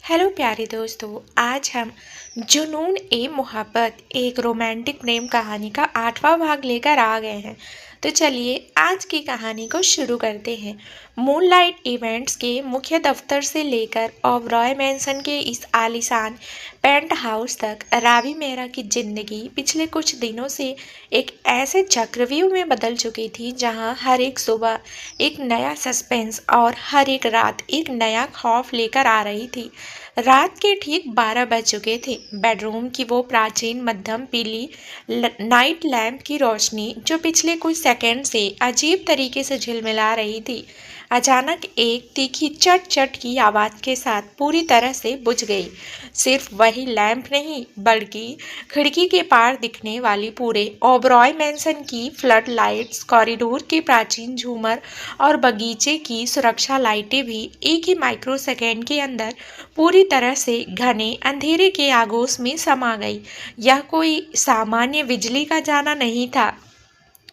Hello प्यारे दोस्तों, आज हम जुनून ए मोहब्बत एक रोमांटिक प्रेम कहानी का 8वां भाग लेकर आ गए हैं। तो चलिए आज की कहानी को शुरू करते हैं। मूनलाइट इवेंट्स के मुख्य दफ्तर से लेकर ओबरॉय मैंसन के इस आलीशान पेंट हाउस तक रावी मेहरा की जिंदगी पिछले कुछ दिनों से एक ऐसे चक्रव्यूह में बदल चुकी थी जहां हर एक सुबह एक नया सस्पेंस और हर एक रात एक नया खौफ लेकर आ रही थी। रात के ठीक 12 बज चुके थे। बेडरूम की वो प्राचीन मध्यम पीली नाइट लैंप की रोशनी जो पिछले कुछ सेकंड से अजीब तरीके से झिलमिला रही थी, अचानक एक तीखी चट चट की आवाज के साथ पूरी तरह से बुझ गई। सिर्फ वही लैंप नहीं, बल्कि खिड़की के पार दिखने वाली पूरे ओबरॉय मैंसन की फ्लड लाइट्स, कॉरिडोर के प्राचीन झूमर और बगीचे की सुरक्षा लाइटें भी एक ही माइक्रो सेकेंड के अंदर पूरी तरह से घने अंधेरे के आगोश में समा गई। यह कोई सामान्य बिजली का जाना नहीं था।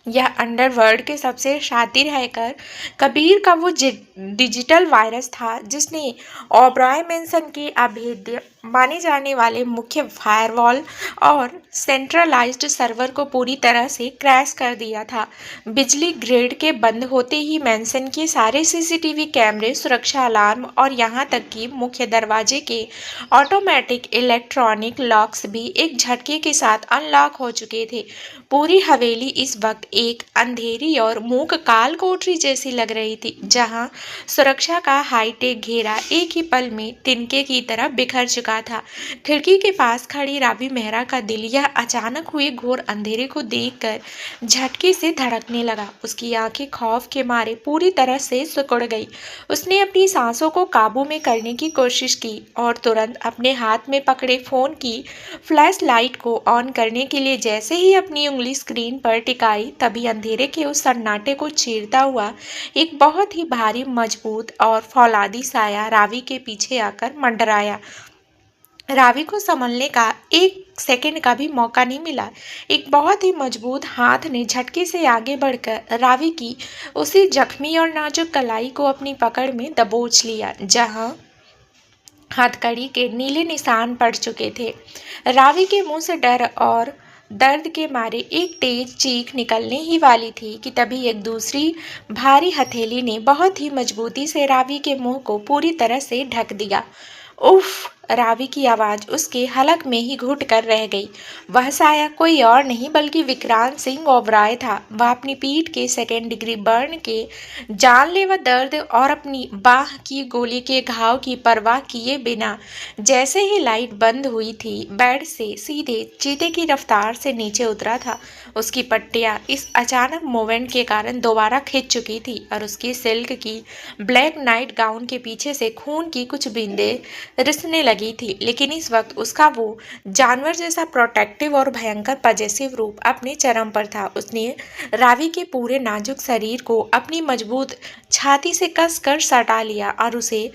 यह अंडरवर्ल्ड के सबसे शातिर हैकर कबीर का वो डिजिटल वायरस था जिसने ओबराय मेंसन के अभेद्य माने जाने वाले मुख्य फायरवॉल और सेंट्रलाइज्ड सर्वर को पूरी तरह से क्रैश कर दिया था। बिजली ग्रिड के बंद होते ही मेंसन के सारे सीसीटीवी कैमरे, सुरक्षा अलार्म और यहाँ तक कि मुख्य दरवाजे के ऑटोमेटिक इलेक्ट्रॉनिक लॉक्स भी एक झटके के साथ अनलॉक हो चुके थे। पूरी हवेली इस वक्त एक अंधेरी और मूक काल कोठरी जैसी लग रही थी, जहां सुरक्षा का हाईटेक घेरा एक ही पल में तिनके की तरह बिखर चुका था। खिड़की के पास खड़ी रावी मेहरा का दिल यह अचानक हुए घोर अंधेरे को देखकर झटके से धड़कने लगा। उसकी आंखें खौफ के मारे पूरी तरह से सिकुड़ गई। उसने अपनी सांसों को काबू में करने की कोशिश की और तुरंत अपने हाथ में पकड़े फोन की फ्लैश लाइट को ऑन करने के लिए जैसे ही अपनी उंगली स्क्रीन पर टिकाई, तभी अंधेरे के उस सन्नाटे को चीरता हुआ एक बहुत ही भारी, मजबूत और फौलादी साया रावी के पीछे आकर मंडराया। रावी को संभलने का एक सेकंड का भी मौका नहीं मिला। एक बहुत ही मजबूत हाथ ने झटके से आगे बढ़कर रावी की उसी जख्मी और नाजुक कलाई को अपनी पकड़ में दबोच लिया, जहां हथकड़ी के नीले निशान पड़ चुके थे। रावी के मुंह से डर और दर्द के मारे एक तेज चीख निकलने ही वाली थी कि तभी एक दूसरी भारी हथेली ने बहुत ही मजबूती से रावी के मुंह को पूरी तरह से ढक दिया। उफ! रावी की आवाज उसके हलक में ही घुट कर रह गई। वह साया कोई और नहीं बल्कि विक्रांत सिंह ओबराय था। वह अपनी पीठ के सेकेंड डिग्री बर्न के जानलेवा दर्द और अपनी बाह की गोली के घाव की परवाह किए बिना जैसे ही लाइट बंद हुई थी, बेड से सीधे चीते की रफ्तार से नीचे उतरा था। उसकी पट्टियां इस अचानक मूवमेंट के कारण दोबारा खिंच चुकी थी और उसकी सिल्क की ब्लैक नाइट गाउन के पीछे से खून की कुछ बूंदें रिसने लगी थी। लेकिन इस वक्त उसका वो जानवर जैसा प्रोटेक्टिव और भयंकर पजेसिव रूप अपने चरम पर था। उसने रावी के पूरे नाजुक शरीर को अपनी मजबूत छाती से कस कर सटा लिया और उसे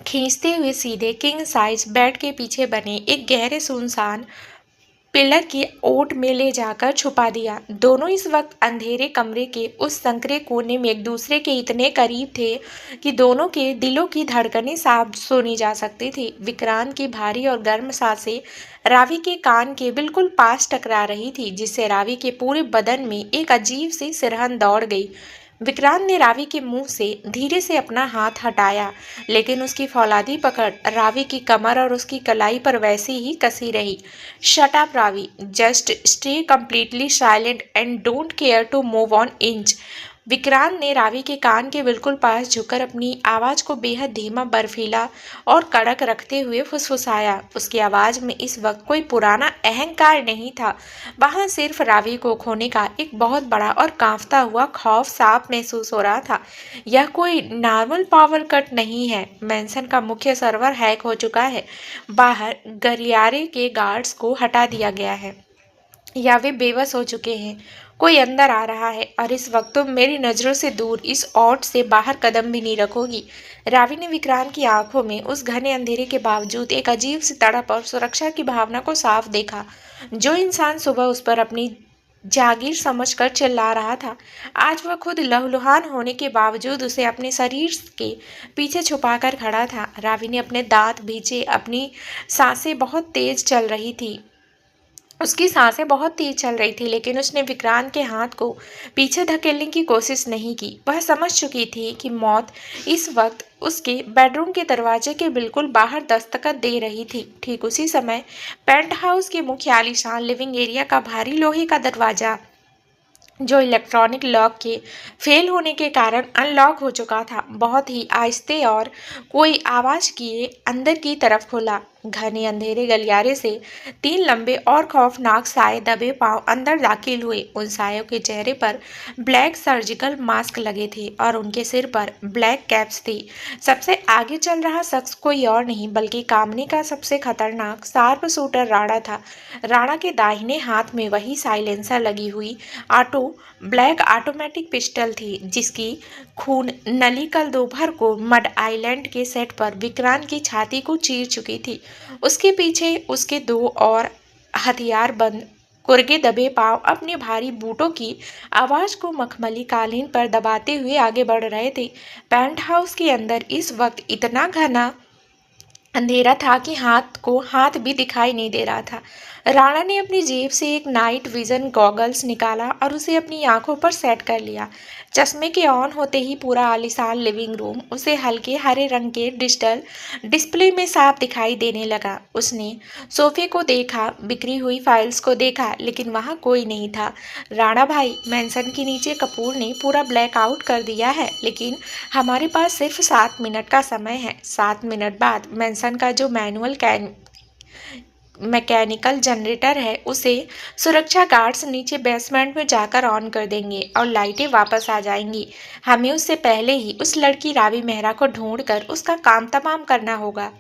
खींचते हुए सीधे किंग साइज बेड के पीछे बने एक गहरे सुनसान पिलर की ओट में ले जाकर छुपा दिया। दोनों इस वक्त अंधेरे कमरे के उस संकरे कोने में एक दूसरे के इतने करीब थे कि दोनों के दिलों की धड़कनें साफ सुनी जा सकती थी। विक्रांत की भारी और गर्म सांसें रावी के कान के बिल्कुल पास टकरा रही थी, जिससे रावी के पूरे बदन में एक अजीब सी सिरहन दौड़ गई। विक्रांत ने रावी के मुंह से धीरे से अपना हाथ हटाया, लेकिन उसकी फौलादी पकड़ रावी की कमर और उसकी कलाई पर वैसी ही कसी रही। Shut up Ravi, just stay completely silent and don't care to move on inch. Vikrant ने रावी के कान के बिल्कुल पास झुककर अपनी आवाज को बेहद धीमा, बर्फीला और कड़क रखते हुए फुसफुसाया। उसकी आवाज में इस वक्त कोई पुराना अहंकार नहीं था, वहां सिर्फ रावी को खोने का एक बहुत बड़ा और कांपता हुआ खौफ साफ महसूस हो रहा था। यह कोई नॉर्मल पावर कट नहीं है। मैंसन का मुख्य सर्वर हैक हो चुका है। बाहर गलियारे के गार्ड्स को हटा दिया गया है या वे बेबस हो चुके हैं। कोई अंदर आ रहा है और इस वक्त तुम मेरी नज़रों से दूर इस ओट से बाहर कदम भी नहीं रखोगी। रावी ने विक्रांत की आंखों में उस घने अंधेरे के बावजूद एक अजीब सी तड़प और सुरक्षा की भावना को साफ देखा। जो इंसान सुबह उस पर अपनी जागीर समझकर चिल्ला रहा था। आज वह खुद लहूलुहान होने के बावजूद उसे अपने शरीर के पीछे छुपाकर खड़ा था। रावी ने अपने दांत भींचे, अपनी सांसें बहुत तेज चल रही थी। उसकी सांसें बहुत तेज चल रही थी, लेकिन उसने विक्रांत के हाथ को पीछे धकेलने की कोशिश नहीं की। वह समझ चुकी थी कि मौत इस वक्त उसके बेडरूम के दरवाजे के बिल्कुल बाहर दस्तक दे रही थी। ठीक उसी समय पेंट हाउस के मुख्य आलीशान लिविंग एरिया का भारी लोहे का दरवाजा, जो इलेक्ट्रॉनिक लॉक के फेल होने के कारण अनलॉक हो चुका था, बहुत ही आहिस्ते और कोई आवाज किए अंदर की तरफ खुला। घने अंधेरे गलियारे से 3 लंबे और खौफनाक साए दबे पांव अंदर दाखिल हुए। उन सायों के चेहरे पर ब्लैक सर्जिकल मास्क लगे थे और उनके सिर पर ब्लैक कैप्स थी। सबसे आगे चल रहा शख्स कोई और नहीं बल्कि कामनी का सबसे खतरनाक शार्प शूटर राणा था। राणा के दाहिने हाथ में वही साइलेंसर लगी हुई ब्लैक ऑटोमेटिक पिस्टल थी, जिसकी खून नली कल दोपहर को मड आइलैंड के सेट पर विक्रांत की छाती को चीर चुकी थी। उसके पीछे उसके 2 और हथियार बंद कुर्गे दबे पांव अपने भारी बूटों की आवाज को मखमली कालीन पर दबाते हुए आगे बढ़ रहे थे। पेंट हाउस के अंदर इस वक्त इतना घना अंधेरा था कि हाथ भी दिखाई नहीं दे रहा था। राणा ने अपनी जेब से एक नाइट विजन गॉगल्स निकाला और उसे अपनी आंखों पर सेट कर लिया। चश्मे के ऑन होते ही पूरा आलीशान लिविंग रूम उसे हल्के हरे रंग के डिजिटल डिस्प्ले में साफ दिखाई देने लगा। उसने सोफे को देखा, बिखरी हुई फाइल्स को देखा, लेकिन वहां कोई नहीं था। राणा भाई, मैंसन के नीचे कपूर ने पूरा ब्लैकआउट कर दिया है, लेकिन हमारे पास सिर्फ 7 मिनट का समय है। 7 मिनट बाद मैंसन का जो मैकेनिकल जनरेटर है, उसे सुरक्षा गार्ड्स नीचे बेसमेंट में जाकर ऑन कर देंगे और लाइटें वापस आ जाएंगी। हमें उससे पहले ही उस लड़की रावी मेहरा को ढूंढकर उसका काम तमाम करना होगा।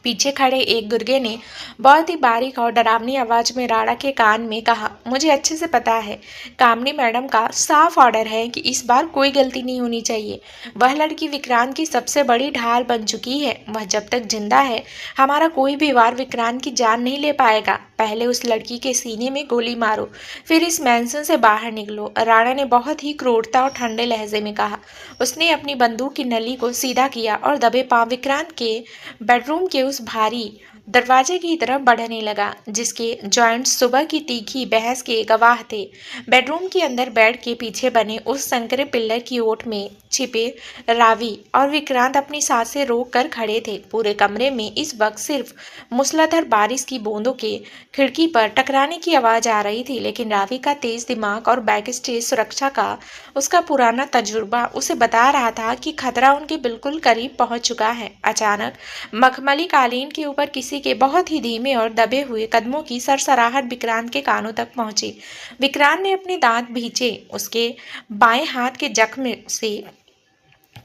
पीछे खड़े एक गुर्गे ने बहुत ही बारीक और डरावनी आवाज में राणा के कान में कहा, मुझे अच्छे से पता है, कामनी मैडम का साफ ऑर्डर है कि इस बार कोई गलती नहीं होनी चाहिए। वह लड़की विक्रांत की सबसे बड़ी ढाल बन चुकी है। वह जब तक जिंदा है, हमारा कोई भी वार विक्रांत की जान नहीं ले पाएगा। पहले उस लड़की के सीने में गोली मारो, फिर इस मैंसन से बाहर निकलो। राणा ने बहुत ही क्रूरता और ठंडे लहजे में कहा। उसने अपनी बंदूक की नली को सीधा किया और दबे पांव विक्रांत के बेडरूम के उस भारी दरवाजे की तरफ बढ़ने लगा, जिसके जॉइंट्स सुबह की तीखी बहस के गवाह थे। बेडरूम के अंदर बेड के पीछे बने उस संकरे पिल्लर की ओट में छिपे रावी और विक्रांत अपनी सांसें रोक कर खड़े थे। पूरे कमरे में इस वक्त सिर्फ मूसलाधार बारिश की बूंदों के खिड़की पर टकराने की आवाज आ रही थी, लेकिन रावी का तेज दिमाग और बैक स्टेज सुरक्षा का उसका पुराना तजुर्बा उसे बता रहा था कि खतरा उनके बिल्कुल करीब पहुंच चुका है। अचानक मखमली कालीन के ऊपर किसी के बहुत ही धीमे और दबे हुए कदमों की सरसराहट विक्रांत के कानों तक पहुंची। विक्रांत ने अपने दांत भींचे। उसके बाएं हाथ के जख्म से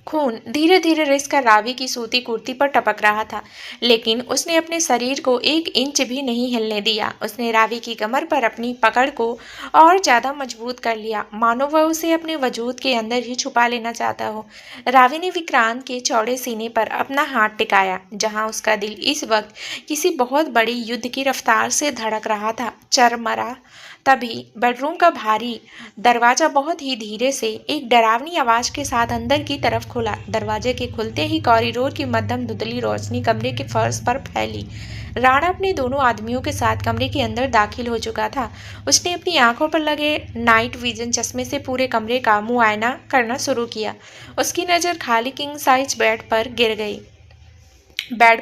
खून धीरे धीरे रिसकर रावी की सूती कुर्ती पर टपक रहा था, लेकिन उसने अपने शरीर को 1 इंच भी नहीं हिलने दिया। उसने रावी की कमर पर अपनी पकड़ को और ज्यादा मजबूत कर लिया, मानो वह उसे अपने वजूद के अंदर ही छुपा लेना चाहता हो। रावी ने विक्रांत के चौड़े सीने पर अपना हाथ टिकाया, जहां उसका दिल इस वक्त किसी बहुत बड़ी युद्ध की रफ्तार से धड़क रहा था। चरमरा तभी बेडरूम का भारी दरवाजा बहुत ही धीरे से एक डरावनी आवाज के साथ अंदर की तरफ खुला। दरवाजे के खुलते ही कॉरिडोर की मध्यम धुंधली रोशनी कमरे के फर्श पर फैली। राणा अपने दोनों आदमियों के साथ कमरे के अंदर दाखिल हो चुका था। उसने अपनी आंखों पर लगे नाइट विजन चश्मे से पूरे कमरे का मुआयना करना शुरू किया। उसकी नज़र खाली किंग साइज बेड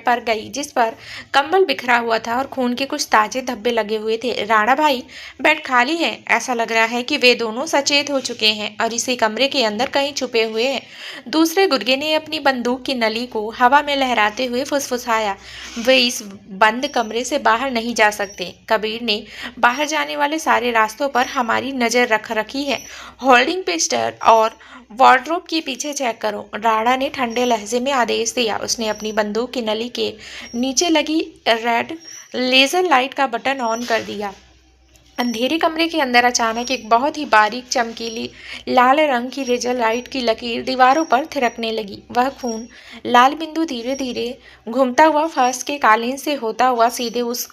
पर गई, जिस पर कंबल बिखरा हुआ था और खून के कुछ ताजे धब्बे लगे हुए थे। राणा भाई, बेड खाली है। ऐसा लग रहा है कि वे दोनों सचेत हो चुके हैं और इसी कमरे के अंदर कहीं छुपे हुए हैं। दूसरे गुर्गे ने अपनी बंदूक की नली को हवा में लहराते हुए फुसफुसाया। वे इस बंद कमरे से बाहर नहीं जा सकते। कबीर ने बाहर जाने वाले सारे रास्तों पर हमारी नजर रख रखी है। होल्डिंग पिस्टल और वार्डरोब के पीछे चेक करो, राणा ने ठंडे लहजे में आदेश दिया। उसने अपनी बंदूक की नली के नीचे लगी रेड लेजर लाइट का बटन ऑन कर दिया। अंधेरे कमरे के अंदर अचानक एक बहुत ही बारीक चमकीली लाल रंग की लेजर लाइट की लकीर दीवारों पर थिरकने लगी। वह खून लाल बिंदु धीरे धीरे घूमता हुआ फर्श के कालीन से होता हुआ सीधे उस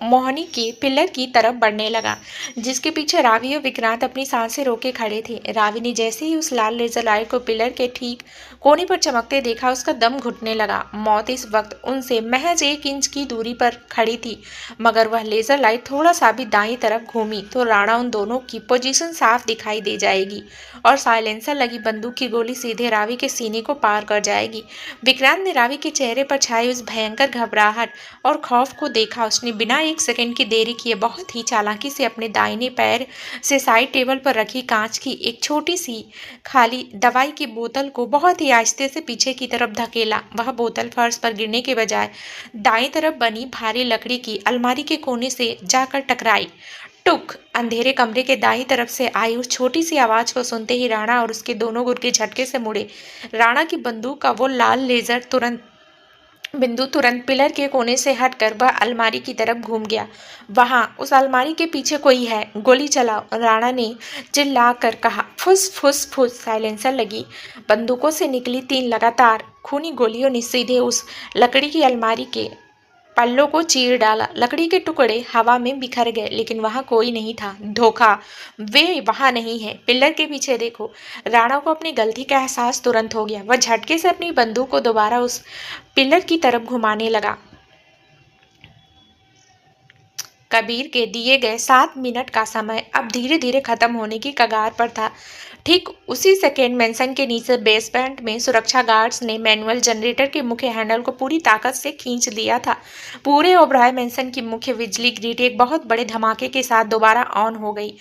मोहनी के पिलर की तरफ बढ़ने लगा, जिसके पीछे रावी और विक्रांत अपनी सांसें रोके खड़े थे। रावी ने जैसे ही उस लाल लेजर लाइट को पिलर के ठीक कोने पर चमकते देखा, उसका दम घुटने लगा। मौत इस वक्त उनसे महज 1 इंच की दूरी पर खड़ी थी, मगर वह लेजर लाइट थोड़ा सा भी दाईं तरफ घूमी तो राणा उन दोनों की पोजीशन साफ दिखाई दे जाएगी और साइलेंसर लगी बंदूक की गोली सीधे रावी के सीने को पार कर जाएगी। विक्रांत ने रावी के चेहरे पर छाई उस भयंकर घबराहट और खौफ को देखा। उसने बिना 1 सेकंड की देरी किए बहुत ही चालाकी से अपने दाहिने पैर से साइड टेबल पर रखी कांच की एक छोटी सी खाली दवाई की बोतल को बहुत ही आहिस्ते से पीछे की तरफ धकेला। वह बोतल फर्श पर गिरने के बजाय दाईं तरफ बनी भारी लकड़ी की अलमारी के कोने से जाकर टकराई। टुक! अंधेरे कमरे के दाईं तरफ से आई उस छोटी सी आवाज को सुनते ही राणा और उसके दोनों गुर्गे झटके से मुड़े। राणा की बंदूक का वो लाल लेजर तुरंत पिलर के कोने से हटकर वह अलमारी की तरफ घूम गया। वहां उस अलमारी के पीछे कोई है, गोली चलाओ, राणा ने चिल्ला कर कहा। फुस फुस फुस साइलेंसर लगी बंदूकों से निकली 3 लगातार खूनी गोलियों ने सीधे उस लकड़ी की अलमारी के पल्लों को चीर डाला। लकड़ी के टुकड़े हवा में बिखर गए, लेकिन वहां कोई नहीं था। धोखा, वे वहां नहीं है। पिलर के पीछे देखो। राणा को अपनी गलती का एहसास तुरंत हो गया। वह झटके से अपनी बंदूक को दोबारा उस पिलर की तरफ घुमाने लगा। कबीर के दिए गए 7 मिनट का समय अब धीरे धीरे खत्म होने की कगार पर था। ठीक उसी सेकेंड मेंसन के नीचे बेसमेंट में सुरक्षा गार्ड्स ने मैनुअल जनरेटर के मुख्य हैंडल को पूरी ताकत से खींच दिया था। पूरे ओबराय मेंसन की मुख्य बिजली ग्रिड एक बहुत बड़े धमाके के साथ दोबारा ऑन हो गई।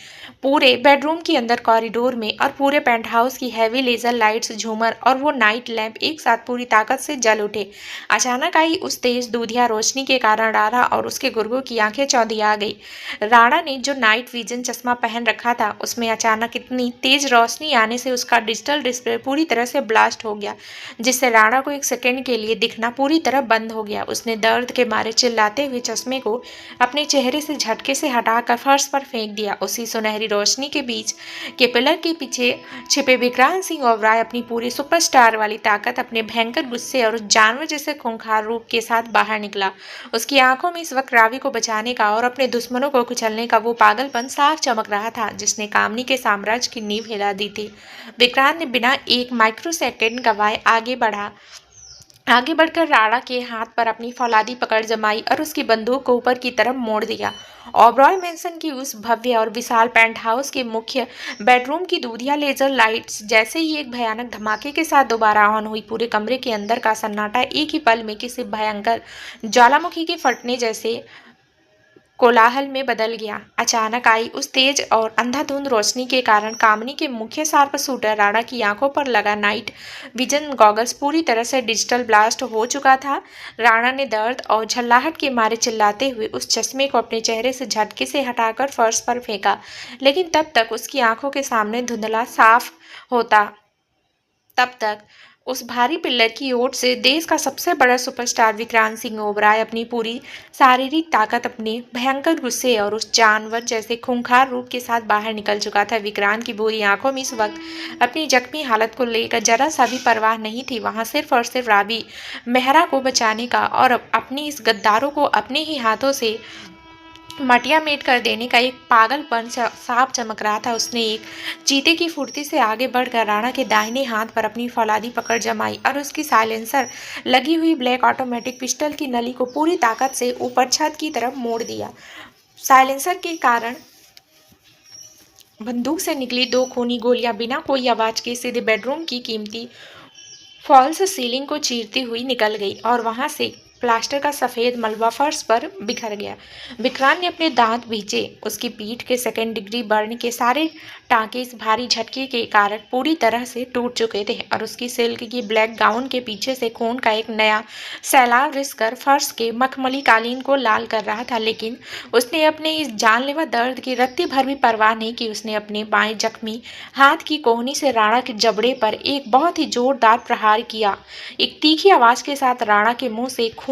पूरे बेडरूम के अंदर, कॉरिडोर में और पूरे पेंटहाउस की हैवी लेजर लाइट्स, झूमर और वो नाइट लैंप एक साथ पूरी ताकत से जल उठे। अचानक आई उस तेज दूधिया रोशनी के कारण राणा और उसके गुर्गों की आंखें चौंधिया गई। राणा ने जो नाइट विजन चश्मा पहन रखा था, उसमें अचानक इतनी तेज रोशनी आने से उसका डिजिटल डिस्प्ले पूरी तरह से ब्लास्ट हो गया, जिससे राणा को 1 सेकंड के लिए दिखना पूरी तरह बंद हो गया। उसने दर्द के मारे चिल्लाते हुए चश्मे को अपने चेहरे से झटके से हटाकर फर्श पर फेंक दिया। उसी सुनहरी रोशनी के बीच के पिलर के पीछे छिपे विक्रांत सिंह ओबराय अपनी पूरी सुपरस्टार वाली ताकत, अपने भयंकर गुस्से और उस जानवर जैसे खूंखार रूप के साथ बाहर निकला। उसकी आंखों में इस वक्त रावी को बचाने का और अपने दुश्मनों को कुचलने का वो पागलपन साफ चमक रहा था, जिसने कामनी के साम्राज्य की नींव हिला दी थी। विक्रांत ने बिना 1 माइक्रोसेकंड गवाए आगे बढ़कर राणा के हाथ पर अपनी फौलादी पकड़ जमाई और उसकी बंदूक को ऊपर की तरफ मोड़ दिया। ओबरॉय मेंसन की उस भव्य और विशाल पेंट हाउस के मुख्य बेडरूम की दूधिया लेजर लाइट्स जैसे ही एक भयानक धमाके के साथ दोबारा ऑन हुई, पूरे कमरे के अंदर का सन्नाटा एक ही पल में किसी भयंकर ज्वालामुखी के फटने जैसे कोलाहल में बदल गया। अचानक आई उस तेज और अंधाधुंध रोशनी के कारण कामनी के मुख्य शार्प शूटर राणा की आंखों पर लगा नाइट विजन गॉगल्स पूरी तरह से डिजिटल ब्लास्ट हो चुका था। राणा ने दर्द और झल्लाहट के मारे चिल्लाते हुए उस चश्मे को अपने चेहरे से झटके से हटाकर फर्श पर फेंका, लेकिन तब तक उसकी आंखों के सामने धुंधला साफ होता। तब तक उस भारी पिल्लर की ओट से देश का सबसे बड़ा सुपरस्टार विक्रांत सिंह ओबराय अपनी पूरी शारीरिक ताकत, अपने भयंकर गुस्से और उस जानवर जैसे खूंखार रूप के साथ बाहर निकल चुका था। विक्रांत की बुरी आंखों में इस वक्त अपनी जख्मी हालत को लेकर जरा सा भी परवाह नहीं थी। वहां सिर्फ और सिर्फ रावी मेहरा को बचाने का और अपनी इस गद्दारों को अपने ही हाथों से मटिया मेट कर देने का एक पागलपन साफ चमक रहा था। उसने एक चीते की फुर्ती से आगे बढ़कर राणा के दाहिने हाथ पर अपनी फौलादी पकड़ जमाई और उसकी साइलेंसर लगी हुई ब्लैक ऑटोमेटिक पिस्टल की नली को पूरी ताकत से ऊपर छत की तरफ मोड़ दिया। साइलेंसर के कारण बंदूक से निकली 2 खूनी गोलियां बिना कोई आवाज के सीधे बेडरूम की कीमती फॉल्स सीलिंग को चीरती हुई निकल गई और वहां से प्लास्टर का सफेद मलबा फर्श पर बिखर गया। विक्रांत ने अपने दांत भींचे। उसकी पीठ के 2nd डिग्री बर्न के सारे टांके इस भारी झटके के कारण पूरी तरह से टूट चुके थे और उसकी सिल्क की ब्लैक गाउन के पीछे से खून का एक नया सैलाब रिसकर फर्श के मखमली कालीन को लाल कर रहा था। लेकिन उसने अपने इस जानलेवा दर्द की रत्ती भर भी परवाह नहीं की। उसने अपने बाएं जख्मी हाथ की कोहनी से राणा के जबड़े पर एक बहुत ही जोरदार प्रहार किया। एक तीखी आवाज के साथ राणा के मुंह से खून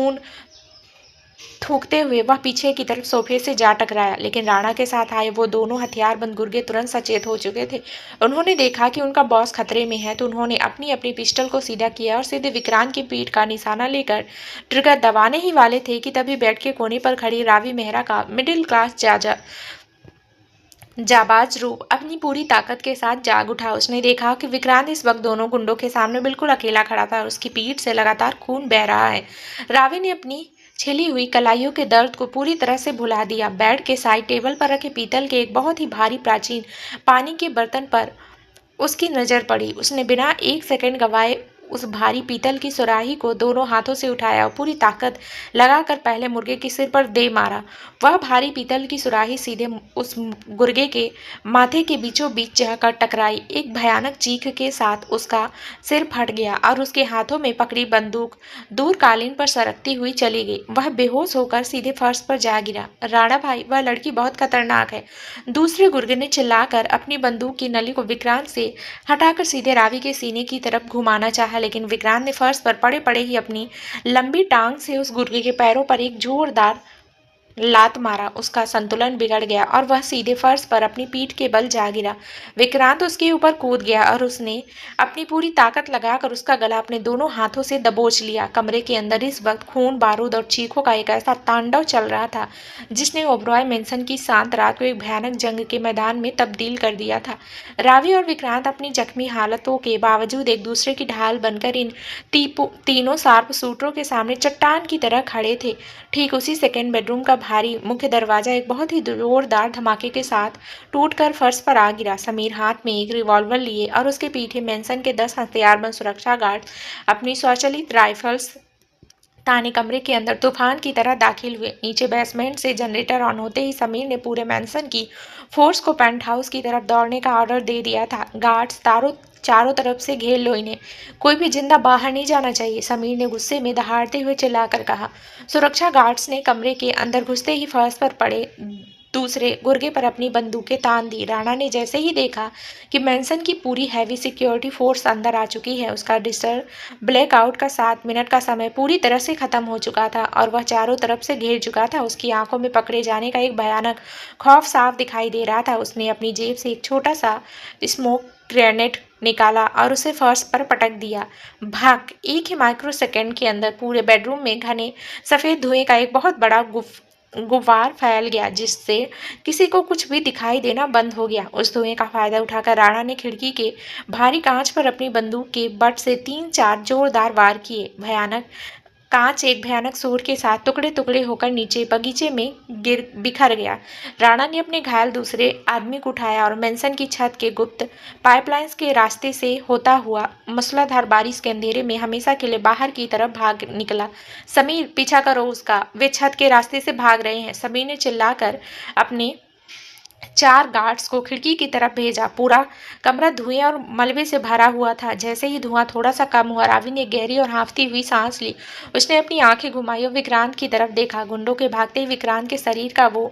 थूकते हुए वह पीछे की तरफ सोफे से जा टकराया, लेकिन राणा के साथ आए वो दोनों हथियारबंद गुर्गे तुरंत सचेत हो चुके थे। उन्होंने देखा कि उनका बॉस खतरे में है, तो उन्होंने अपनी अपनी पिस्टल को सीधा किया और सीधे विक्रांत की पीठ का निशाना लेकर ट्रिगर दबाने ही वाले थे कि तभी बेड के कोने पर खड़ी रावी मेहरा का मिडिल क्लास जाबाज रूप अपनी पूरी ताकत के साथ जाग उठा। उसने देखा कि विक्रांत इस वक्त दोनों गुंडों के सामने बिल्कुल अकेला खड़ा था और उसकी पीठ से लगातार खून बह रहा है। रावी ने अपनी छिली हुई कलाइयों के दर्द को पूरी तरह से भुला दिया। बेड के साइड टेबल पर रखे पीतल के एक बहुत ही भारी प्राचीन पानी के बर्तन पर उसकी नजर पड़ी। उसने बिना एक सेकंड गवाए उस भारी पीतल की सुराही को दोनों हाथों से उठाया और पूरी ताकत लगाकर पहले मुर्गे के सिर पर दे मारा। वह भारी पीतल की सुराही सीधे उस मुर्गे के माथे के बीचों बीच जाकर टकराई। एक भयानक चीख के साथ उसका सिर फट गया और उसके हाथों में पकड़ी बंदूक दूर कालीन पर सरकती हुई चली गई। वह बेहोश होकर सीधे फर्श पर जा गिरा। राणा भाई, वह लड़की बहुत खतरनाक है, दूसरे गुर्गे ने चिल्लाकर अपनी बंदूक की नली को विक्रांत से हटाकर सीधे रावी के सीने की तरफ घुमाना चाहा, लेकिन विक्रांत ने फर्श पर पड़े पड़े ही अपनी लंबी टांग से उस गुर्गे के पैरों पर एक जोरदार लात मारा। उसका संतुलन बिगड़ गया और वह सीधे फर्श पर अपनी पीठ के बल जा गिरा। विक्रांत उसके ऊपर कूद गया और उसने अपनी पूरी ताकत लगाकर उसका गला अपने दोनों हाथों से दबोच लिया। कमरे के अंदर इस वक्त खून, बारूद और चीखों का एक ऐसा तांडव चल रहा था जिसने ओबरॉय मेंसन की शांत रात को एक भयानक जंग के मैदान में तब्दील कर दिया था। रावी और विक्रांत अपनी जख्मी हालतों के बावजूद एक दूसरे की ढाल बनकर इन तीनों शार्प शूटरों के सामने चट्टान की तरह खड़े थे। ठीक उसी सेकंड बेडरूम का भारी मुख्य दरवाजा एक बहुत ही जोरदार धमाके के साथ टूटकर फर्श पर आ गिरा। समीर हाथ में एक रिवॉल्वर लिए और उसके पीछे मेंसन के 10 हथियारबंद सुरक्षा गार्ड अपनी स्वचालित राइफल्स ताने कमरे के अंदर तूफान की तरह दाखिल हुए। नीचे बेसमेंट से जनरेटर ऑन होते ही समीर ने पूरे मेंसन की फोर्स को पेंट हाउस की तरफ दौड़ने का ऑर्डर दे दिया था। गार्ड्स चारों तरफ से घेर लो इन्हें, कोई भी जिंदा बाहर नहीं जाना चाहिए, समीर ने गुस्से में दहाड़ते हुए चिल्लाकर कहा। सुरक्षा गार्ड्स ने कमरे के अंदर घुसते ही फर्श पर पड़े दूसरे गुर्गे पर अपनी बंदूकें तान दी। राणा ने जैसे ही देखा कि मेंसन की पूरी हैवी सिक्योरिटी फोर्स अंदर आ चुकी है, उसका डिजिटल ब्लैकआउट का 7 मिनट का समय पूरी तरह से खत्म हो चुका था और वह चारों तरफ से घेर चुका था। उसकी आंखों में पकड़े जाने का एक भयानक खौफ साफ दिखाई दे रहा था। उसने अपनी जेब से एक छोटा सा स्मोक ग्रेनेड निकाला और उसे फर्श पर पटक दिया। भाग! एक ही माइक्रो सेकेंड के अंदर पूरे बेडरूम में घने सफेद धुएं का एक बहुत बड़ा गुब्बार फैल गया, जिससे किसी को कुछ भी दिखाई देना बंद हो गया। उस धुएं का फायदा उठाकर राणा ने खिड़की के भारी कांच पर अपनी बंदूक के बट से 3-4 जोरदार वार किए। कांच एक भयानक शोर के साथ टुकड़े टुकड़े होकर नीचे बगीचे में बिखर गया। राणा ने अपने घायल दूसरे आदमी को उठाया और मेंसन की छत के गुप्त पाइपलाइंस के रास्ते से होता हुआ मूसलाधार बारिश के अंधेरे में हमेशा के लिए बाहर की तरफ भाग निकला। समीर, पीछा करो उसका, वे छत के रास्ते से भाग रहे हैं, समीर ने चिल्लाकर अपने 4 गार्ड्स को खिड़की की तरफ भेजा। पूरा कमरा धुएं और मलबे से भरा हुआ था। जैसे ही धुआं थोड़ा सा कम हुआ, रावी ने गहरी और हाँफती हुई सांस ली। उसने अपनी आंखें घुमाई और विक्रांत की तरफ देखा। गुंडों के भागते ही विक्रांत के शरीर का वो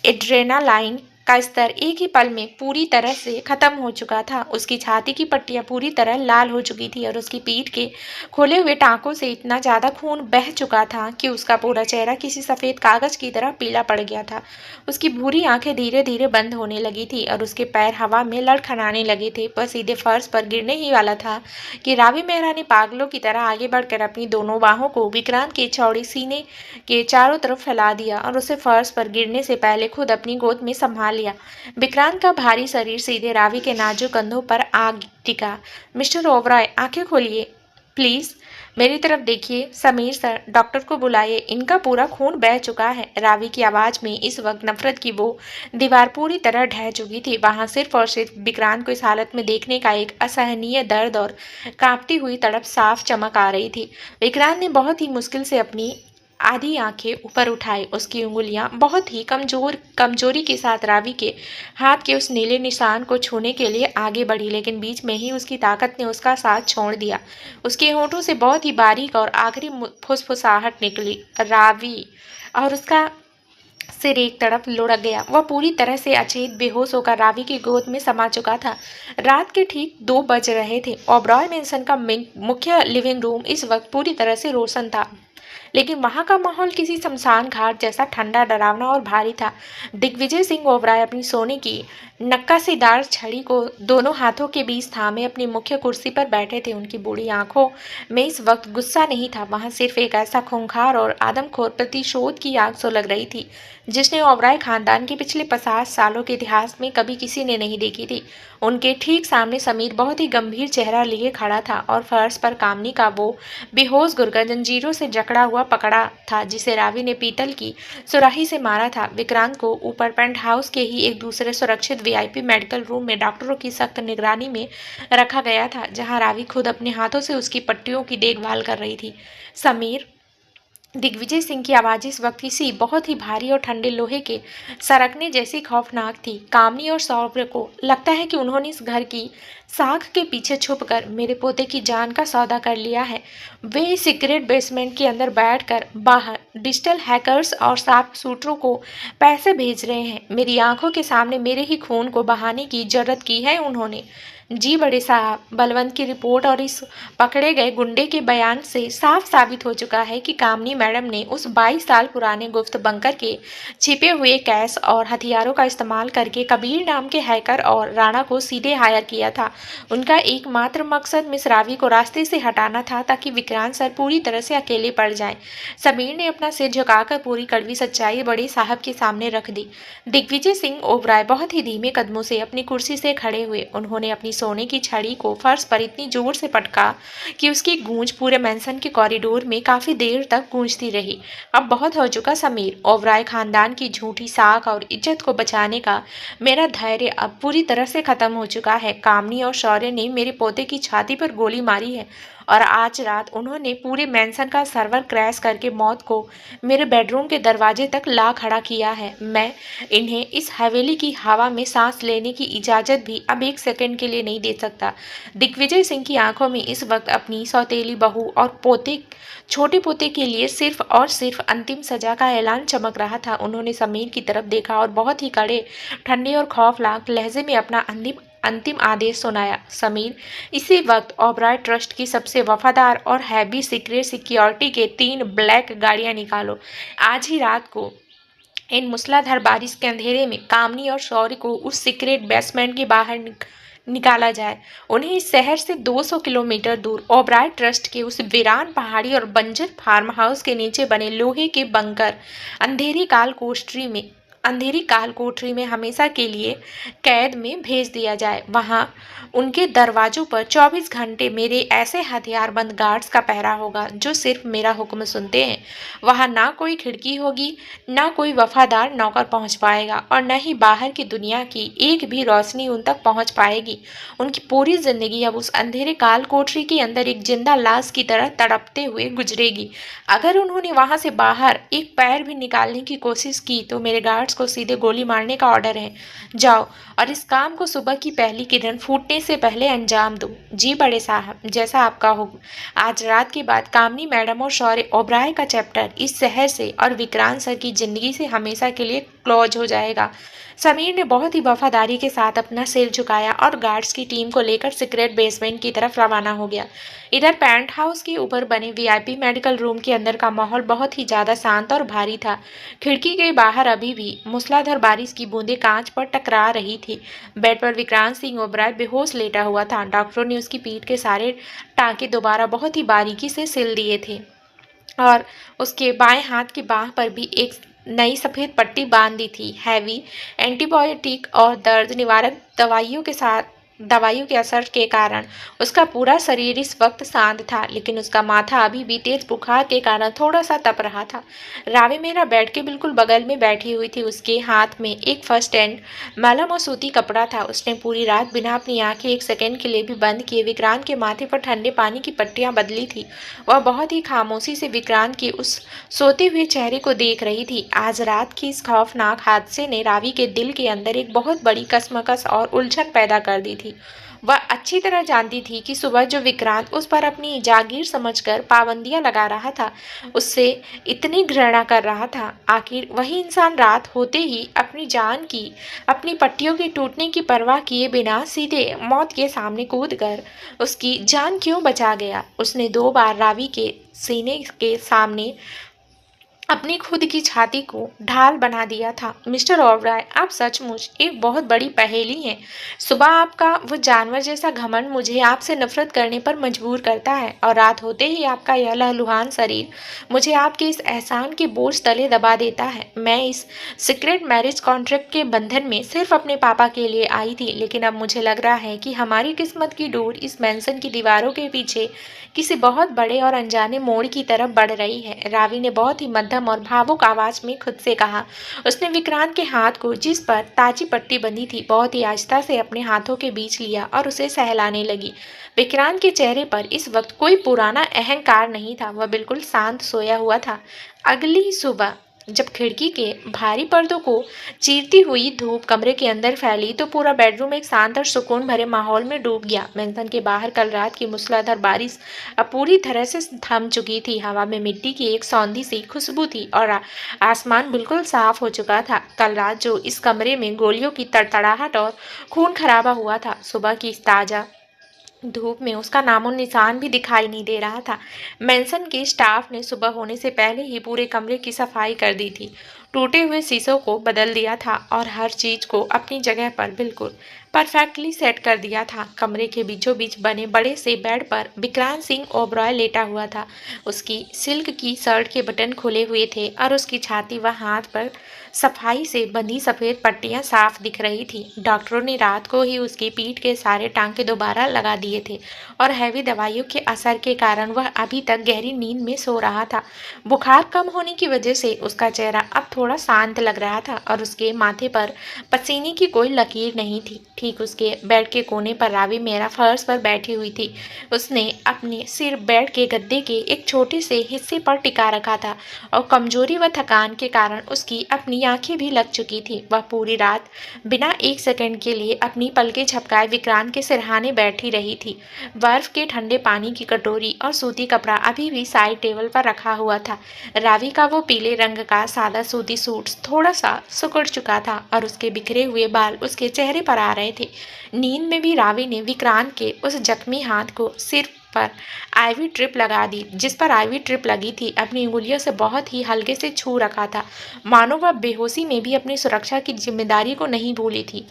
एड्रेनालाइन का स्तर एक ही पल में पूरी तरह से खत्म हो चुका था। उसकी छाती की पट्टियां पूरी तरह लाल हो चुकी थी और उसकी पीठ के खोले हुए टांकों से इतना ज्यादा खून बह चुका था कि उसका पूरा चेहरा किसी सफेद कागज की तरह पीला पड़ गया था। उसकी भूरी आंखें धीरे धीरे बंद होने लगी थी और उसके पैर हवा में लड़खड़ाने लगे थे। वह सीधे फर्श पर गिरने ही वाला था कि रावी मेहरा ने पागलों की तरह आगे बढ़कर अपनी दोनों बाहों को विक्रांत के चौड़ी सीने के चारों तरफ फैला दिया और उसे फर्श पर गिरने से पहले खुद अपनी गोद में संभाल लिया। विक्रांत का भारी शरीर सीधे रावी के नाजुक कंधों पर आ टिका। मिस्टर ओबरॉय, आंखें खोलिए प्लीज, मेरी तरफ देखिए। समीर सर, डॉक्टर को बुलाइए, इनका पूरा खून बह चुका है। रावी की आवाज में इस वक्त नफरत की वो दीवार पूरी तरह ढह चुकी थी। वहां सिर्फ और सिर्फ विक्रांत को इस हालत में देखने का एक असहनीय दर्द और कांपती हुई तड़प साफ चमक आ रही थी। विक्रांत ने बहुत ही मुश्किल से अपनी आधी आंखें ऊपर उठाई। उसकी उंगलियां बहुत ही कमजोरी के साथ रावी के हाथ के उस नीले निशान को छूने के लिए आगे बढ़ी, लेकिन बीच में ही उसकी ताकत ने उसका साथ छोड़ दिया। उसके होठों से बहुत ही बारीक और आखिरी फुसफुसाहट निकली, रावी, और उसका सिर एक तरफ लुढ़क गया। वह पूरी तरह से अचेत बेहोश होकर रावी की गोद में समा चुका था। रात के ठीक 2 बज रहे थे। ओबरॉय मेंसन का मुख्य लिविंग रूम इस वक्त पूरी तरह से रोशन था। लेकिन वहां का माहौल किसी शमशान घाट जैसा ठंडा, डरावना और भारी था। दिग्विजय सिंह ओबराय अपनी सोने की नक्कासीदार छड़ी को दोनों हाथों के बीच थामे अपनी मुख्य कुर्सी पर बैठे थे। उनकी बूढ़ी आंखों में इस वक्त गुस्सा नहीं था, वहां सिर्फ एक ऐसा खूंखार और आदमखोर प्रतिशोध की आग सुलग रही थी जिसने ओबराय खानदान के पिछले 50 सालों के इतिहास में कभी किसी ने नहीं देखी थी। उनके ठीक सामने समीर बहुत ही गंभीर चेहरा लिए खड़ा था और फर्श पर कामनी का वो बेहोश गुर्गा जंजीरों से जकड़ा हुआ पकड़ा था जिसे रावी ने पीतल की सुराही से मारा था। विक्रांत को ऊपर पेंट हाउस के ही एक दूसरे सुरक्षित वीआईपी मेडिकल रूम में डॉक्टरों की सख्त निगरानी में रखा गया था, जहां रावी खुद अपने हाथों से उसकी पट्टियों की देखभाल कर रही थी। समीर, दिग्विजय सिंह की आवाज़ इस वक्त किसी बहुत ही भारी और ठंडे लोहे के सरकने जैसी खौफनाक थी। कामनी और सौर्य को लगता है कि उन्होंने इस घर की साख के पीछे छुपकर मेरे पोते की जान का सौदा कर लिया है। वे सीक्रेट बेसमेंट के अंदर बैठकर बाहर डिजिटल हैकर्स और साफ शूटरों को पैसे भेज रहे हैं। मेरी आंखों के सामने मेरे ही खून को बहाने की जरूरत की है उन्होंने। जी बड़े साहब, बलवंत की रिपोर्ट और इस पकड़े गए गुंडे के बयान से साफ साबित हो चुका है कि कामनी मैडम ने उस 22 साल पुराने गुप्त बंकर के छिपे हुए कैश और हथियारों का इस्तेमाल करके कबीर नाम के हैकर और राणा को सीधे हायर किया था। उनका एकमात्र मकसद मिस रावी को रास्ते से हटाना था ताकि विक्रांत सर पूरी तरह से अकेले पड़ जाएं। समीर ने अपना सिर झुकाकर पूरी कड़वी सच्चाई बड़े साहब के सामने रख दी। दिग्विजय सिंह ओबराय बहुत ही धीमे कदमों से अपनी कुर्सी से खड़े हुए। उन्होंने अपनी सोने की छड़ी को फर्श पर इतनी जोर से पटका कि उसकी गूंज पूरे मैंसन के कॉरिडोर में काफी देर तक गूंजती रही। अब बहुत हो चुका समीर, ओबराय खानदान की झूठी साख और इज्जत को बचाने का मेरा धैर्य अब पूरी तरह से खत्म हो चुका है। कामनी और शौर्य ने मेरे पोते की छाती पर गोली मारी है और आज रात उन्होंने पूरे मैंसन का सर्वर क्रैश करके मौत को मेरे बेडरूम के दरवाजे तक ला खड़ा किया है। मैं इन्हें इस हवेली की हवा में सांस लेने की इजाजत भी अब एक सेकंड के लिए नहीं दे सकता। दिग्विजय सिंह की आंखों में इस वक्त अपनी सौतेली बहू और छोटे पोते के लिए सिर्फ और सिर्फ अंतिम सजा का ऐलान चमक रहा था। उन्होंने समीर की तरफ देखा और बहुत ही कड़े, ठंडे और खौफनाक लहजे में अपना अंतिम आदेश सुनाया। समीर, इसी वक्त ओबराय ट्रस्ट की सबसे वफादार और हैवी सीक्रेट सिक्योरिटी के 3 ब्लैक गाड़ियां निकालो। आज ही रात को इन मूसलाधार बारिश के अंधेरे में कामनी और शौर्य को उस सीक्रेट बेसमेंट के बाहर निकाला जाए। उन्हें इस शहर से 200 किलोमीटर दूर ओबराय ट्रस्ट के उस वीरान पहाड़ी और बंजर फार्म हाउस के नीचे बने लोहे के बंकर अंधेरी काल कोठरी में हमेशा के लिए कैद में भेज दिया जाए। वहां उनके दरवाजों पर 24 घंटे मेरे ऐसे हथियारबंद गार्ड्स का पहरा होगा जो सिर्फ मेरा हुक्म सुनते हैं। वहां ना कोई खिड़की होगी, ना कोई वफादार नौकर पहुंच पाएगा और न ही बाहर की दुनिया की एक भी रोशनी उन तक पहुंच पाएगी। उनकी पूरी जिंदगी अब उस अंधेरे काल कोठरी के अंदर एक जिंदा लाश की तरह तड़पते हुए गुजरेगी। अगर उन्होंने वहां से बाहर एक पैर भी निकालने की कोशिश की तो मेरे गार्ड्स को सीधे गोली मारने का ऑर्डर है। जाओ और इस काम को सुबह की पहली किरण फूटने से पहले अंजाम दो। जी बड़े साहब, जैसा आपका हुक्म। आज रात के बाद कामनी मैडम और शौर्य ओबराय का चैप्टर इस शहर से और विक्रांत सर की जिंदगी से हमेशा के लिए क्लोज हो जाएगा। समीर ने बहुत ही वफादारी के साथ अपना सिर झुकाया और गार्ड्स की टीम को लेकर सीक्रेट बेसमेंट की तरफ रवाना हो गया। इधर पेंट हाउस के ऊपर बने वीआईपी मेडिकल रूम के अंदर का माहौल बहुत ही ज्यादा शांत और भारी था। खिड़की के बाहर अभी भी मूसलाधार बारिश की बूंदें कांच पर टकरा रही थी। बेड पर विक्रांत सिंह ओबराय बेहोश लेटा हुआ था। डॉक्टरों ने उसकी पीठ के सारे टांके दोबारा बहुत ही बारीकी से सिल दिए थे और उसके बाएं हाथ की बाह पर भी एक नई सफेद पट्टी बांध दी थी। हैवी एंटीबायोटिक और दर्द निवारक दवाइयों के असर के कारण उसका पूरा शरीर इस वक्त शांत था, लेकिन उसका माथा अभी भी तेज बुखार के कारण थोड़ा सा तप रहा था। रावी मेरा बेड के बिल्कुल बगल में बैठी हुई थी। उसके हाथ में एक फर्स्ट एंड मलहम और सूती कपड़ा था। उसने पूरी रात बिना अपनी आंखें एक सेकंड के लिए भी बंद किए विक्रांत के माथे पर ठंडे पानी की पट्टियां बदली थी। वह बहुत ही खामोशी से विक्रांत के उस सोते हुए चेहरे को देख रही थी। आज रात की इस खौफनाक हादसे ने रावी के दिल के अंदर एक बहुत बड़ी कसमकस और उलझन पैदा कर दी थी। वह अच्छी तरह जानती थी कि सुबह जो विक्रांत उस पर अपनी जागीर समझकर पाबंदियां लगा रहा था, उससे इतनी घृणा कर रहा था। आखिर वही इंसान रात होते ही अपनी जान की, अपनी पट्टियों के टूटने की परवाह किए बिना सीधे मौत के सामने कूदकर उसकी जान क्यों बचा गया। उसने 2 बार रावी के सीने के सामने अपनी खुद की छाती को ढाल बना दिया था। मिस्टर ओबराय, आप सचमुच एक बहुत बड़ी पहेली हैं। सुबह आपका वो जानवर जैसा घमंड मुझे आपसे नफरत करने पर मजबूर करता है और रात होते ही आपका यह लहलुहान शरीर मुझे आपके इस एहसान के बोझ तले दबा देता है। मैं इस सीक्रेट मैरिज कॉन्ट्रैक्ट के बंधन में सिर्फ अपने पापा के लिए आई थी, लेकिन अब मुझे लग रहा है कि हमारी किस्मत की डोर इस मैंसन की दीवारों के पीछे किसी बहुत बड़े और अनजाने मोड़ की तरफ बढ़ रही है। रावी ने बहुत ही मध्यम और भावुक आवाज में खुद से कहा। उसने विक्रांत के हाथ को, जिस पर ताजी पट्टी बंधी थी, बहुत ही आहिस्ता से अपने हाथों के बीच लिया और उसे सहलाने लगी। विक्रांत के चेहरे पर इस वक्त कोई पुराना अहंकार नहीं था। वह बिल्कुल शांत सोया हुआ था। अगली सुबह जब खिड़की के भारी पर्दों को चीरती हुई धूप कमरे के अंदर फैली तो पूरा बेडरूम एक शांत और सुकून भरे माहौल में डूब गया। मैंसन के बाहर कल रात की मूसलाधार बारिश अब पूरी तरह से थम चुकी थी। हवा में मिट्टी की एक सौंधी सी खुशबू थी और आसमान बिल्कुल साफ हो चुका था। कल रात जो इस कमरे में गोलियों की तड़तड़ाहट और खून खराबा हुआ था, सुबह की इस ताजा धूप में उसका नामो निशान भी दिखाई नहीं दे रहा था। मेंशन के स्टाफ ने सुबह होने से पहले ही पूरे कमरे की सफाई कर दी थी, टूटे हुए शीशों को बदल दिया था और हर चीज को अपनी जगह पर बिल्कुल परफेक्टली सेट कर दिया था। कमरे के बीचों बीच बने बड़े से बेड पर विक्रांत सिंह ओबरॉय लेटा हुआ था। उसकी सिल्क की शर्ट के बटन खुले हुए थे और उसकी छाती व हाथ पर सफाई से बंधी सफेद पट्टियां साफ दिख रही थी। डॉक्टरों ने रात को ही उसकी पीठ के सारे टांके दोबारा लगा दिए थे और हैवी दवाइयों के असर के कारण वह अभी तक गहरी नींद में सो रहा था। बुखार कम होने की वजह से उसका चेहरा अब थोड़ा शांत लग रहा था और उसके माथे पर पसीने की कोई लकीर नहीं थी। ठीक उसके बेड के कोने पर रावी मेरा फर्श पर बैठी हुई थी। उसने अपने सिर बेड के गद्दे के एक छोटे से हिस्से पर टिका रखा था और कमजोरी व थकान के कारण उसकी अपनी आंखें भी लग चुकी थी। वह पूरी रात बिना एक सेकंड के लिए अपनी पलकें झपकाए विक्रांत के सिरहाने बैठी रही थी। बर्फ के ठंडे पानी की कटोरी और सूती कपड़ा अभी भी साइड टेबल पर रखा हुआ था। रावी का वो पीले रंग का सादा सूती सूट थोड़ा सा सिकुड़ चुका था और उसके बिखरे हुए बाल उसके चेहरे पर आ रहे थे। नींद में भी रावी ने विक्रांत के उस जख्मी हाथ को सिर पर आईवी ट्रिप लगा दी, जिस पर आईवी ट्रिप लगी थी, अपनी उंगलियों से बहुत ही हल्के से छू रखा था, मानो वह बेहोशी में भी अपनी सुरक्षा की जिम्मेदारी को नहीं भूली थी।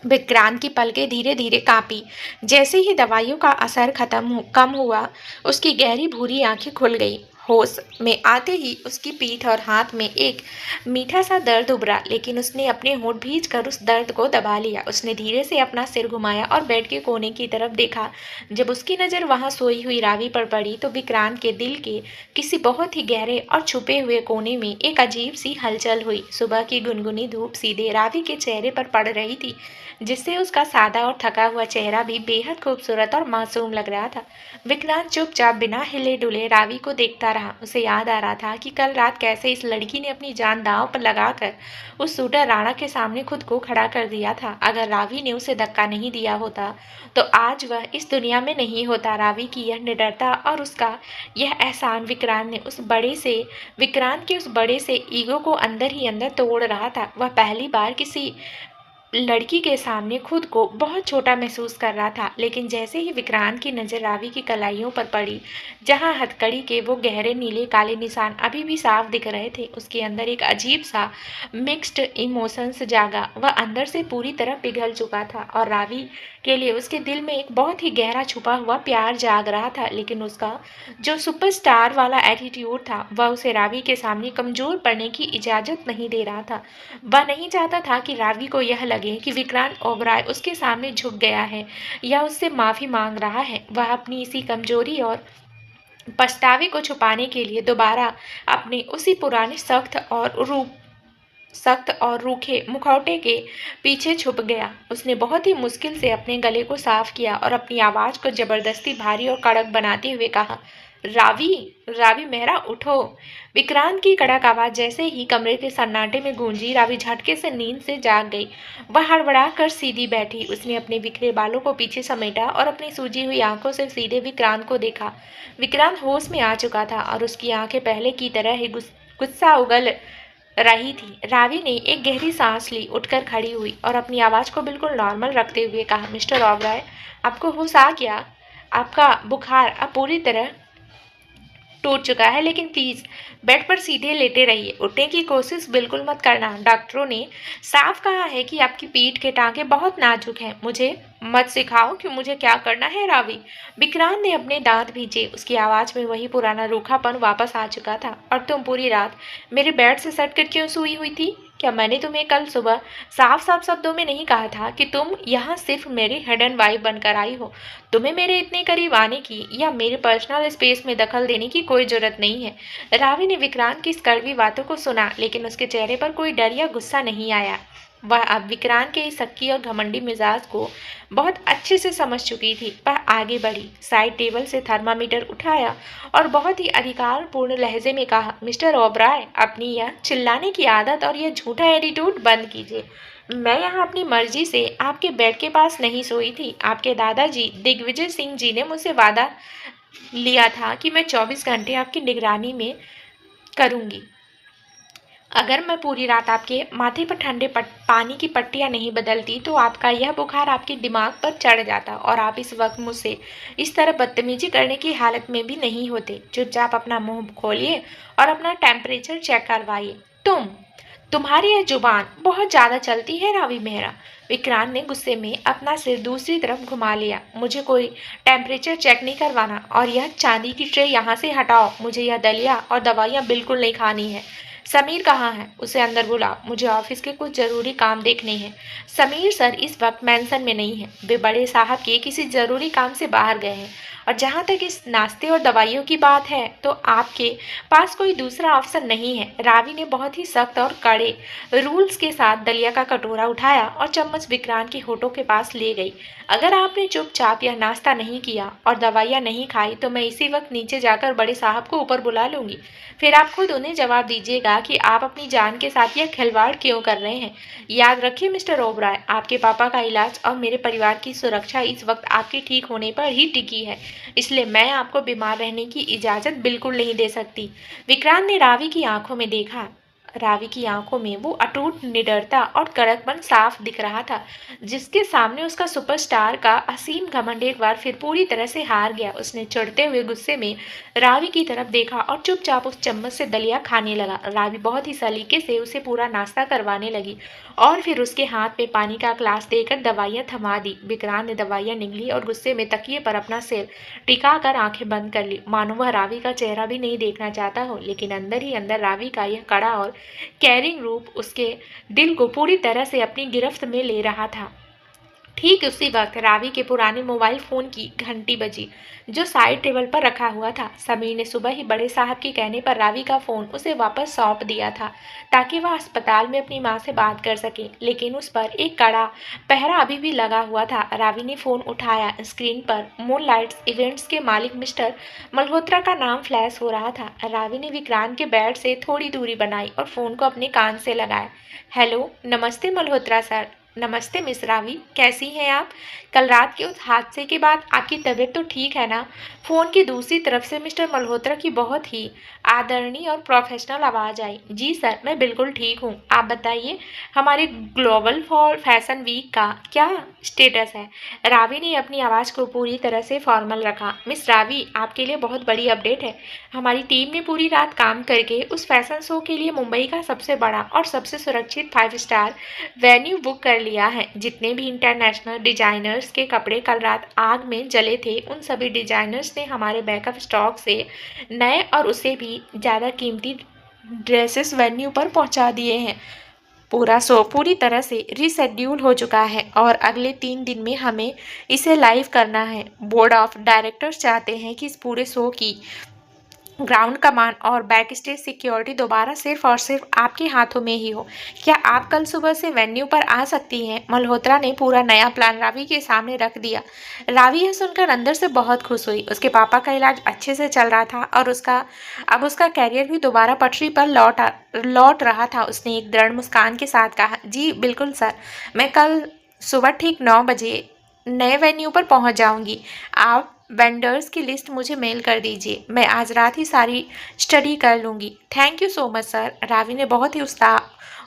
विक्रांत की पलकें धीरे धीरे कांपी। जैसे ही दवाइयों का असर कम हुआ, उसकी गहरी भूरी आंखें खुल गई। होश में आते ही उसकी पीठ और हाथ में एक मीठा सा दर्द उभरा, लेकिन उसने अपने होंठ भींच कर उस दर्द को दबा लिया। उसने धीरे से अपना सिर घुमाया और बेड के कोने की तरफ देखा। जब उसकी नज़र वहां सोई हुई रावी पर पड़ी तो विक्रांत के दिल के किसी बहुत ही गहरे और छुपे हुए कोने में एक अजीब सी हलचल हुई। सुबह की गुनगुनी धूप सीधे रावी के चेहरे पर पड़ रही थी, जिससे उसका सादा और थका हुआ चेहरा भी बेहद खूबसूरत और मासूम लग रहा था। विक्रांत चुपचाप बिना हिले डुले रावी को देखता रहा। उसे याद आ रहा था कि कल रात कैसे इस लड़की ने अपनी जान दांव पर लगाकर उस शूटर राणा के सामने खुद को खड़ा कर दिया था। अगर रावी ने उसे धक्का नहीं दिया होता तो आज वह इस दुनिया में नहीं होता। रावी की यह निडरता और उसका यह एहसान विक्रांत के उस बड़े से ईगो को अंदर ही अंदर तोड़ रहा था। वह पहली बार किसी लड़की के सामने खुद को बहुत छोटा महसूस कर रहा था, लेकिन जैसे ही विक्रांत की नज़र रावी की कलाइयों पर पड़ी, जहां हथकड़ी के वो गहरे नीले काले निशान अभी भी साफ दिख रहे थे, उसके अंदर एक अजीब सा मिक्स्ड इमोशंस जागा। वह अंदर से पूरी तरह पिघल चुका था और रावी के लिए उसके दिल में एक बहुत ही गहरा छुपा हुआ प्यार जाग रहा था। लेकिन उसका जो सुपरस्टार वाला एटीट्यूड था, वह उसे रावी के सामने कमजोर पड़ने की इजाज़त नहीं दे रहा था। वह नहीं चाहता था कि रावी को यह लगे कि विक्रांत ओबराय उसके सामने झुक गया है या उससे माफ़ी मांग रहा है। वह अपनी इसी कमजोरी और पछतावे को छुपाने के लिए दोबारा अपने उसी पुराने सख्त और रूखे मुखौटे के पीछे छुप गया। उसने बहुत ही मुश्किल से अपने गले को साफ किया और अपनी आवाज़ को जबरदस्ती भारी और कड़क बनाते हुए कहा, रावी, रावी मेहरा उठो। विक्रांत की कड़क आवाज़ जैसे ही कमरे के सन्नाटे में गूंजी, रावी झटके से नींद से जाग गई। वह हड़बड़ा कर सीधी बैठी। उसने अपने बिखरे बालों को पीछे समेटा और अपनी सूजी हुई आंखों से सीधे विक्रांत को देखा। विक्रांत होश में आ चुका था और उसकी आंखें पहले की तरह ही गुस्सा उगल रही थी। रावी ने एक गहरी सांस ली, उठकर खड़ी हुई और अपनी आवाज़ को बिल्कुल नॉर्मल रखते हुए कहा, मिस्टर ओबराय, आपको होश आ गया? आपका बुखार अब पूरी तरह टूट चुका है, लेकिन प्लीज बेड पर सीधे लेटे रहिए, उठने की कोशिश बिल्कुल मत करना। डॉक्टरों ने साफ कहा है कि आपकी पीठ के टांके बहुत नाजुक हैं। मुझे मत सिखाओ कि मुझे क्या करना है रावी। विक्रांत ने अपने दांत भींचे। उसकी आवाज में वही पुराना रूखापन वापस आ चुका था। और तुम पूरी रात मेरे बेड से सटकर क्यों सोई हुई थी? क्या मैंने तुम्हें कल सुबह साफ साफ शब्दों में नहीं कहा था कि तुम यहाँ सिर्फ मेरी हिडन वाइफ बनकर आई हो? तुम्हें मेरे इतने करीब आने की या मेरे पर्सनल स्पेस में दखल देने की कोई जरूरत नहीं है। रावी ने विक्रांत की इस कड़वी बातों को सुना, लेकिन उसके चेहरे पर कोई डर या गुस्सा नहीं आया। वह अब विक्रांत के इस शक्की और घमंडी मिजाज को बहुत अच्छे से समझ चुकी थी। वह आगे बढ़ी, साइड टेबल से थर्मामीटर उठाया और बहुत ही अधिकारपूर्ण लहजे में कहा, मिस्टर ओबराय, अपनी यह चिल्लाने की आदत और यह झूठा एटीट्यूड बंद कीजिए। मैं यहाँ अपनी मर्जी से आपके बेड के पास नहीं सोई थी। आपके दादाजी दिग्विजय सिंह जी ने मुझसे वादा लिया था कि मैं 24 घंटे आपकी निगरानी में करूंगी। अगर मैं पूरी रात आपके माथे पर ठंडे पानी की पट्टियां नहीं बदलती तो आपका यह बुखार आपके दिमाग पर चढ़ जाता और आप इस वक्त मुझसे इस तरह बदतमीजी करने की हालत में भी नहीं होते। चुपचाप अपना मुंह खोलिए और अपना टेम्परेचर चेक करवाइए। तुम्हारी यह जुबान बहुत ज्यादा चलती है रावी मेहरा। विक्रांत ने गुस्से में अपना सिर दूसरी तरफ घुमा लिया। मुझे कोई टेम्परेचर चेक नहीं करवाना और यह चांदी की ट्रे यहाँ से हटाओ। मुझे यह दलिया और दवाइयाँ बिल्कुल नहीं खानी है। समीर कहाँ है? उसे अंदर बुलाओ, मुझे ऑफिस के कुछ जरूरी काम देखने हैं। समीर सर इस वक्त मेंशन में नहीं है, वे बड़े साहब के किसी जरूरी काम से बाहर गए हैं। और जहाँ तक इस नाश्ते और दवाइयों की बात है तो आपके पास कोई दूसरा ऑप्शन नहीं है। रावी ने बहुत ही सख्त और कड़े रूल्स के साथ दलिया का कटोरा उठाया और चम्मच विक्रांत के होठों के पास ले गई। अगर आपने चुपचाप यह नाश्ता नहीं किया और दवाइयाँ नहीं खाई तो मैं इसी वक्त नीचे जाकर बड़े साहब को ऊपर बुला लूंगी। फिर आप खुद उन्हें जवाब दीजिएगा कि आप अपनी जान के साथ यह खिलवाड़ क्यों कर रहे हैं। याद रखिए मिस्टर ओबराय, आपके पापा का इलाज और मेरे परिवार की सुरक्षा इस वक्त आपके ठीक होने पर ही टिकी है, इसलिए मैं आपको बीमार रहने की इजाज़त बिल्कुल नहीं दे सकती। विक्रांत ने रावी की आंखों में देखा। रावी की आंखों में वो अटूट निडरता और कड़कपन साफ दिख रहा था, जिसके सामने उसका सुपरस्टार का असीम घमंड एक बार फिर पूरी तरह से हार गया। उसने चढ़ते हुए गुस्से में रावी की तरफ देखा और चुपचाप उस चम्मच से दलिया खाने लगा। रावी बहुत ही सलीके से उसे पूरा नाश्ता करवाने लगी और फिर उसके हाथ में पानी का ग्लास देकर दवाइयाँ थमा दी। विक्रांत ने दवाइयाँ निगली और गुस्से में तकिए पर अपना सिर टिका कर आंखें बंद कर ली, मानो वह रावी का चेहरा भी नहीं देखना चाहता हो। लेकिन अंदर ही अंदर रावी का यह कड़ा और कैरिंग रूप उसके दिल को पूरी तरह से अपनी गिरफ्त में ले रहा था। ठीक उसी वक्त रावी के पुराने मोबाइल फोन की घंटी बजी, जो साइड टेबल पर रखा हुआ था। समीर ने सुबह ही बड़े साहब के कहने पर रावी का फोन उसे वापस सौंप दिया था ताकि वह अस्पताल में अपनी मां से बात कर सके, लेकिन उस पर एक कड़ा पहरा अभी भी लगा हुआ था। रावी ने फोन उठाया। स्क्रीन पर मूनलाइट्स इवेंट्स के मालिक मिस्टर मल्होत्रा का नाम फ्लैश हो रहा था। रावी ने विक्रांत के बेड से थोड़ी दूरी बनाई और फोन को अपने कान से लगाया। हेलो, नमस्ते मल्होत्रा सर। नमस्ते मिस रावी, कैसी हैं आप? कल रात के उस हादसे के बाद आपकी तबीयत तो ठीक है ना? फोन की दूसरी तरफ से मिस्टर मल्होत्रा की बहुत ही आदरणीय और प्रोफेशनल आवाज़ आई। जी सर, मैं बिल्कुल ठीक हूँ। आप बताइए, हमारे ग्लोबल फॉर फैशन वीक का क्या स्टेटस है? रावी ने अपनी आवाज़ को पूरी तरह से फॉर्मल रखा। मिस रावी, आपके लिए बहुत बड़ी अपडेट है। हमारी टीम ने पूरी रात काम करके उस फैशन शो के लिए मुंबई का सबसे बड़ा और सबसे सुरक्षित 5 स्टार वेन्यू बुक कर लिया है। जितने भी इंटरनेशनल डिजाइनर्स के कपड़े कल रात आग में जले थे, उन सभी डिजाइनर्स ने हमारे बैकअप स्टॉक से नए और उससे भी ज़्यादा कीमती ड्रेसेस वेन्यू पर पहुंचा दिए हैं। पूरा शो पूरी तरह से रीशेड्यूल हो चुका है और अगले 3 दिन में हमें इसे लाइव करना है। बोर्ड ऑफ डायरेक्टर्स चाहते हैं कि इस पूरे शो की ग्राउंड कमान और बैक स्टेज सिक्योरिटी दोबारा सिर्फ और सिर्फ आपके हाथों में ही हो। क्या आप कल सुबह से वेन्यू पर आ सकती हैं? मल्होत्रा ने पूरा नया प्लान रावी के सामने रख दिया। रावी यह सुनकर अंदर से बहुत खुश हुई। उसके पापा का इलाज अच्छे से चल रहा था और अब उसका कैरियर भी दोबारा पटरी पर लौट रहा था। उसने एक दृढ़ मुस्कान के साथ कहा, जी बिल्कुल सर, मैं कल सुबह ठीक 9 बजे नए वेन्यू पर पहुंच जाऊंगी। आप वेंडर्स की लिस्ट मुझे मेल कर दीजिए, मैं आज रात ही सारी स्टडी कर लूँगी। Thank you so much sir. Ravi ने बहुत ही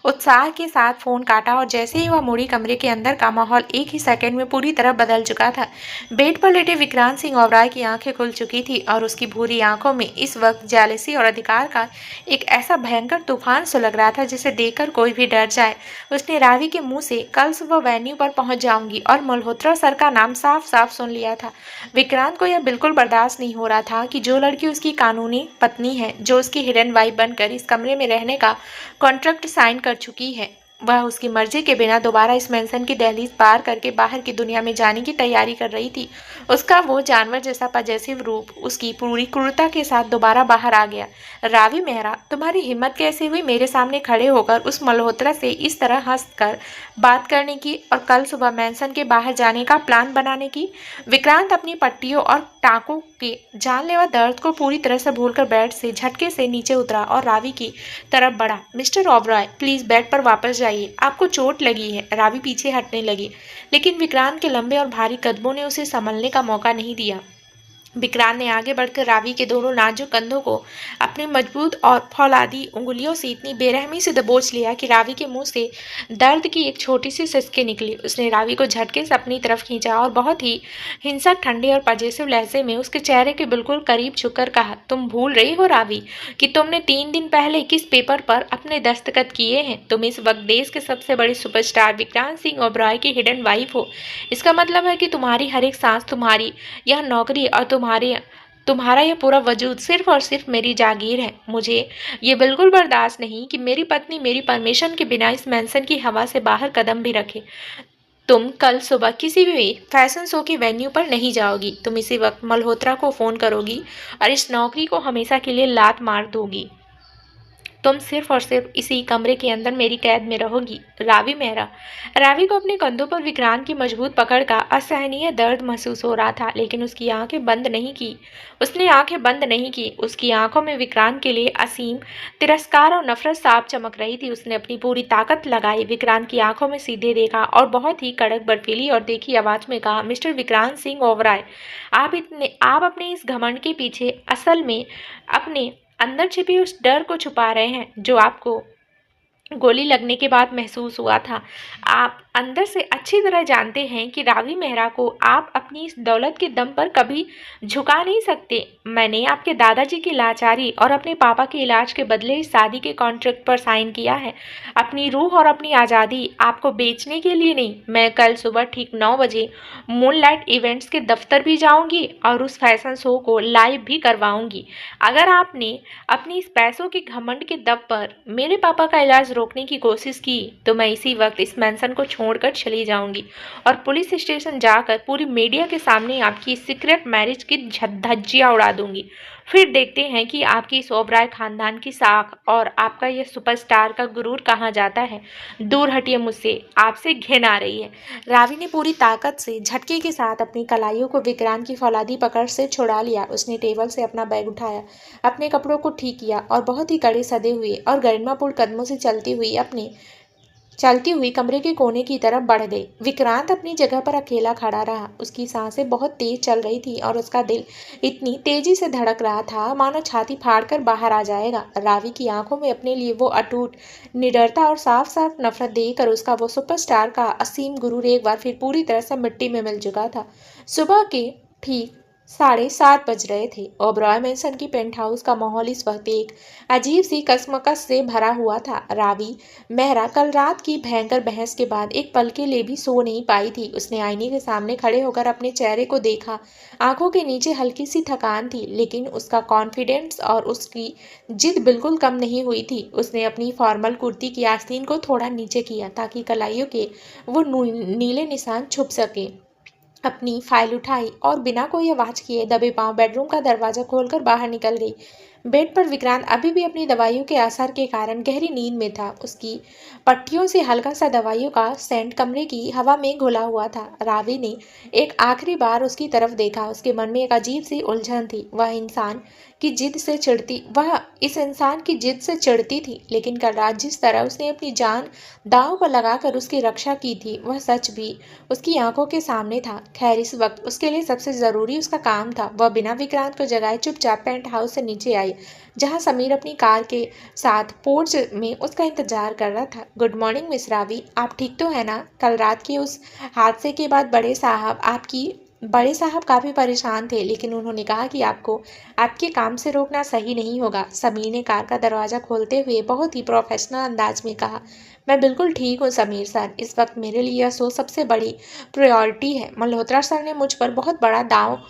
उत्साह के साथ फोन काटा और जैसे ही वह मुड़ी, कमरे के अंदर का माहौल एक ही सेकंड में पूरी तरह बदल चुका था। बेड पर लेटे विक्रांत सिंह ओबराय की आंखें खुल चुकी थी और उसकी भूरी आंखों में इस वक्त जेलसी और अधिकार का एक ऐसा भयंकर तूफान सुलग रहा था जिसे देखकर कोई भी डर जाए। उसने रावी के मुंह से कल सुबह वेन्यू पर पहुंच जाऊंगी और मल्होत्रा सर का नाम साफ साफ सुन लिया था। विक्रांत को यह बिल्कुल बर्दाश्त नहीं हो रहा था कि जो लड़की उसकी कानूनी पत्नी है, जो उसकी हिडन वाइफ बनकर इस कमरे में रहने का कॉन्ट्रैक्ट साइन कर चुकी है, वह उसकी मर्जी के बिना दोबारा इस मेंशन की दहलीज पार करके बाहर की दुनिया में जाने की तैयारी कर रही थी। उसका वो जानवर जैसा पजेसिव रूप उसकी पूरी क्रूरता के साथ दोबारा बाहर आ गया। रावी मेहरा, तुम्हारी हिम्मत कैसे हुई मेरे सामने खड़े होकर उस मल्होत्रा से इस तरह हंसकर बात करने की और कल सुबह मेंशन के बाहर जाने का प्लान बनाने की? विक्रांत अपनी पट्टियों और टाकों के जानलेवा दर्द को पूरी तरह से भूलकर बेड से झटके से नीचे उतरा और रावी की तरफ बढ़ा। मिस्टर ओबराय, प्लीज बेड पर वापस जाइए, आपको चोट लगी है। रावी पीछे हटने लगी, लेकिन विक्रांत के लंबे और भारी कदमों ने उसे संभलने का मौका नहीं दिया। विक्रांत ने आगे बढ़कर रावी के दोनों नाजुक कंधों को अपनी मजबूत और फौलादी उंगलियों से इतनी बेरहमी से दबोच लिया कि रावी के मुंह से दर्द की एक छोटी सी सिसकी निकली। उसने रावी को झटके से अपनी तरफ खींचा और बहुत ही हिंसक, ठंडे और पजेसिव लहजे में उसके चेहरे के बिल्कुल करीब झुककर कहा, तुम भूल रही हो रावी कि तुमने 3 दिन पहले किस पेपर पर अपने दस्तखत किए हैं? तुम इस वक्त देश के सबसे बड़े सुपरस्टार विक्रांत सिंह ओबराय की हिडन वाइफ हो। इसका मतलब है कि तुम्हारी हर एक सांस, तुम्हारी यह नौकरी और तुम्हारा यह पूरा वजूद सिर्फ और सिर्फ मेरी जागीर है। मुझे ये बिल्कुल बर्दाश्त नहीं कि मेरी पत्नी मेरी परमिशन के बिना इस मेंशन की हवा से बाहर कदम भी रखे। तुम कल सुबह किसी भी फैशन शो की वेन्यू पर नहीं जाओगी। तुम इसी वक्त मल्होत्रा को फोन करोगी और इस नौकरी को हमेशा के लिए लात मार दोगी। तुम सिर्फ और सिर्फ इसी कमरे के अंदर मेरी कैद में रहोगी। रावी मेहरा। रावी को अपने कंधों पर विक्रांत की मजबूत पकड़ का असहनीय दर्द महसूस हो रहा था, लेकिन उसकी आंखें बंद नहीं की। उसने आंखें बंद नहीं की। उसकी आंखों में विक्रांत के लिए असीम तिरस्कार और नफरत साफ चमक रही थी। उसने अपनी पूरी ताकत लगाई, विक्रांत की आंखों में सीधे देखा और बहुत ही कड़क, बर्फीली और देखी आवाज में कहा, मिस्टर विक्रांत सिंह ओबराय, आप अपने इस घमंड के पीछे असल में अपने अंदर छिपी उस डर को छुपा रहे हैं जो आपको गोली लगने के बाद महसूस हुआ था। आप अंदर से अच्छी तरह जानते हैं कि रावी मेहरा को आप अपनी इस दौलत के दम पर कभी झुका नहीं सकते। मैंने आपके दादाजी की लाचारी और अपने पापा के इलाज के बदले इस शादी के कॉन्ट्रैक्ट पर साइन किया है, अपनी रूह और अपनी आज़ादी आपको बेचने के लिए नहीं। मैं कल सुबह ठीक 9 बजे मूनलाइट इवेंट्स के दफ्तर भी जाऊंगी और उस फैशन शो को लाइव भी करवाऊंगी। अगर आपने अपनी इस पैसों के घमंड के दम पर मेरे पापा का इलाज रोकने की कोशिश की तो मैं इसी वक्त इस मेंशन को छोड़कर चली जाऊंगी और पुलिस स्टेशन जाकर पूरी मीडिया के सामने आपकी सीक्रेट मैरिज की धज्जियां उड़ा दूंगी। फिर देखते हैं कि आपकी इस ओबराय खानदान की साख और आपका यह सुपरस्टार का गुरूर कहाँ जाता है। दूर हटिए मुझसे, आपसे घिन आ रही है। रावी ने पूरी ताकत से झटके के साथ अपनी कलाइयों को विक्रांत की फौलादी पकड़ से छुड़ा लिया। उसने टेबल से अपना बैग उठाया, अपने कपड़ों को ठीक किया और बहुत ही कड़े सदे हुए और गरिमापूर्ण कदमों से चलती हुई कमरे के कोने की तरफ बढ़ गई। विक्रांत अपनी जगह पर अकेला खड़ा रहा। उसकी सांसें बहुत तेज चल रही थी और उसका दिल इतनी तेजी से धड़क रहा था मानो छाती फाड़कर बाहर आ जाएगा। रावी की आंखों में अपने लिए वो अटूट निडरता और साफ साफ नफरत देखकर उसका वो सुपरस्टार का असीम गुरूर एक बार फिर पूरी तरह से मिट्टी में मिल चुका था। सुबह के ठीक 7:30 बज रहे थे। ओबराय मेंशन की पेंट हाउस का माहौल इस वक्त एक अजीब सी कसमकस से भरा हुआ था। रावी मेहरा कल रात की भयंकर बहस के बाद एक पल के लिए भी सो नहीं पाई थी। उसने आईने के सामने खड़े होकर अपने चेहरे को देखा। आंखों के नीचे हल्की सी थकान थी, लेकिन उसका कॉन्फिडेंस और उसकी जिद बिल्कुल कम नहीं हुई थी। उसने अपनी फॉर्मल कुर्ती की आस्तीन को थोड़ा नीचे किया ताकि कलाइयों के वो नीले निशान छुप सके। अपनी फाइल उठाई और बिना कोई आवाज किए दबे पांव बेडरूम का दरवाजा खोलकर बाहर निकल गई। बेड पर विक्रांत अभी भी अपनी दवाइयों के असर के कारण गहरी नींद में था। उसकी पट्टियों से हल्का सा दवाइयों का सेंट कमरे की हवा में घुला हुआ था। रावी ने एक आखिरी बार उसकी तरफ देखा। उसके मन में एक अजीब सी उलझन थी। वह इस इंसान की जिद से चिढ़ती थी, लेकिन कल रात जिस तरह उसने अपनी जान दांव पर लगाकर उसकी रक्षा की थी, वह सच भी उसकी आंखों के सामने था। खैर, इस वक्त उसके लिए सबसे जरूरी उसका काम था। वह बिना विक्रांत को जगाए चुपचाप पेंट हाउस से नीचे आई आई, जहां समीर अपनी कार के साथ पोर्च में उसका इंतजार कर रहा था। गुड मॉर्निंग मिस रावी, आप ठीक तो है ना? कल रात के उस हादसे के बाद बड़े साहब काफ़ी परेशान थे, लेकिन उन्होंने कहा कि आपको आपके काम से रोकना सही नहीं होगा। समीर ने कार का दरवाज़ा खोलते हुए बहुत ही प्रोफेशनल अंदाज में कहा। मैं बिल्कुल ठीक हूँ समीर सर, इस वक्त मेरे लिए यह शो सबसे बड़ी प्रायोरिटी है। मल्होत्रा सर ने मुझ पर बहुत बड़ा दांव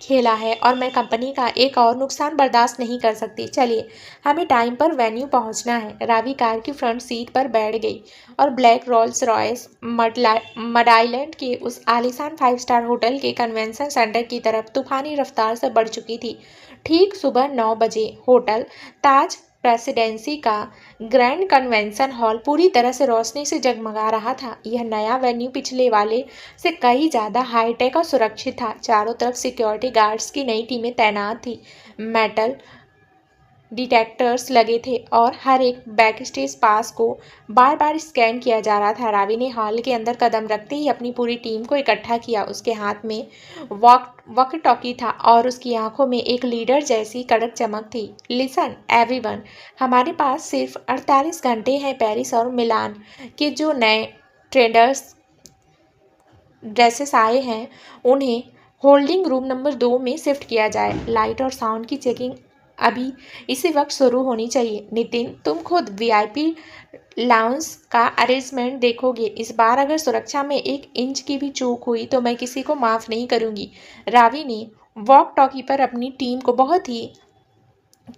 खेला है और मैं कंपनी का एक और नुकसान बर्दाश्त नहीं कर सकती। चलिए, हमें टाइम पर वेन्यू पहुंचना है। रावी कार की फ्रंट सीट पर बैठ गई और black Rolls Royce mud island के उस आलीशान 5 स्टार होटल के कन्वेंशन सेंटर की तरफ तूफानी रफ्तार से बढ़ चुकी थी। ठीक सुबह 9 बजे होटल ताज प्रेसिडेंसी का ग्रैंड कन्वेंशन हॉल पूरी तरह से रोशनी से जगमगा रहा था। यह नया वेन्यू पिछले वाले से कई ज़्यादा हाईटेक और सुरक्षित था। चारों तरफ सिक्योरिटी गार्ड्स की नई टीमें तैनात थी, मेटल डिटेक्टर्स लगे थे और हर एक बैकस्टेज पास को बार बार स्कैन किया जा रहा था। रावी ने हॉल के अंदर कदम रखते ही अपनी पूरी टीम को इकट्ठा किया। उसके हाथ में वॉकी टॉकी था और उसकी आंखों में एक लीडर जैसी कड़क चमक थी। लिसन एवरीवन, हमारे पास सिर्फ 48 घंटे हैं। पेरिस और मिलान के जो नए ट्रेडर्स ड्रेसेस आए हैं उन्हें होल्डिंग रूम नंबर 2 में शिफ्ट किया जाए। लाइट और साउंड की चेकिंग अभी इसी वक्त शुरू होनी चाहिए। नितिन, तुम खुद वीआईपी लाउंज का अरेंजमेंट देखोगे। इस बार अगर सुरक्षा में 1 इंच की भी चूक हुई तो मैं किसी को माफ़ नहीं करूंगी। रावी ने वॉक टॉकी पर अपनी टीम को बहुत ही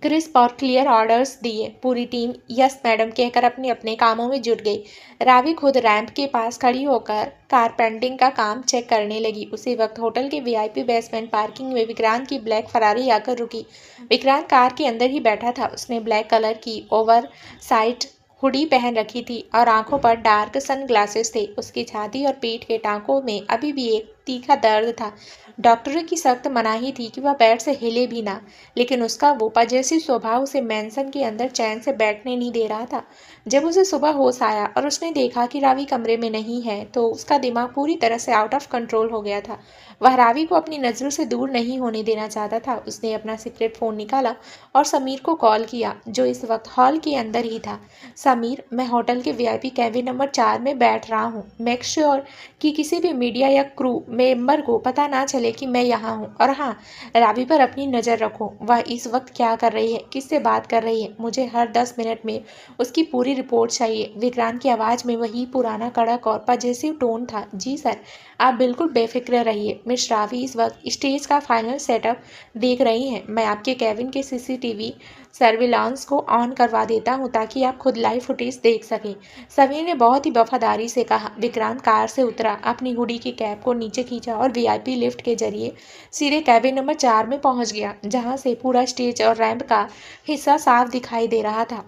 क्रिस्प और क्लियर ऑर्डर्स दिए। पूरी टीम यस मैडम कहकर अपने अपने कामों में जुट गई। रावी खुद रैंप के पास खड़ी होकर कारपेंटिंग का काम चेक करने लगी। उसी वक्त होटल के वीआईपी बेसमेंट पार्किंग में विक्रांत की ब्लैक फरारी आकर रुकी। विक्रांत कार के अंदर ही बैठा था। उसने ब्लैक कलर की ओवर साइड हुडी पहन रखी थी और आंखों पर डार्क सन ग्लासेस थे। उसकी छाती और पीठ के टांकों में अभी भी एक तीखा दर्द था। डॉक्टरों की सख्त मनाही थी कि वह बेड से हिले भी ना, लेकिन उसका वो पजेसिव स्वभाव उसे मैंसन के अंदर चैन से बैठने नहीं दे रहा था। जब उसे सुबह होश आया और उसने देखा कि रावी कमरे में नहीं है तो उसका दिमाग पूरी तरह से आउट ऑफ कंट्रोल हो गया था। वह रावी को अपनी नज़रों से दूर नहीं होने देना चाहता था। उसने अपना सीक्रेट फ़ोन निकाला और समीर को कॉल किया, जो इस वक्त हॉल के अंदर ही था। समीर, मैं होटल के वीआईपी कैबिन नंबर 4 में बैठ रहा हूँ। मेक श्योर कि किसी भी मीडिया या क्रू मेंबर को पता ना चले कि मैं यहाँ हूँ। और हाँ, रावी पर अपनी नज़र रखो। वह इस वक्त क्या कर रही है, किससे बात कर रही है। मुझे हर 10 मिनट में उसकी पूरी रिपोर्ट चाहिए। विक्रांत की आवाज़ में वही पुराना कड़क और पजेसिव टोन था। जी सर, आप बिल्कुल बेफिक्र रहिए। मिस रावी इस वक्त स्टेज का फाइनल सेटअप देख रही हैं। मैं आपके कैबिन के सीसीटीवी सर्विलांस को ऑन करवा देता हूँ ताकि आप खुद लाइव फुटेज देख सकें। समीर ने बहुत ही वफादारी से कहा। विक्रांत कार से उतरा, अपनी हुडी की कैप को नीचे खींचा और वीआईपी लिफ्ट के जरिए सीधे कैबिन नंबर 4 में पहुंच गया, जहां से पूरा स्टेज और रैंप का हिस्सा साफ दिखाई दे रहा था।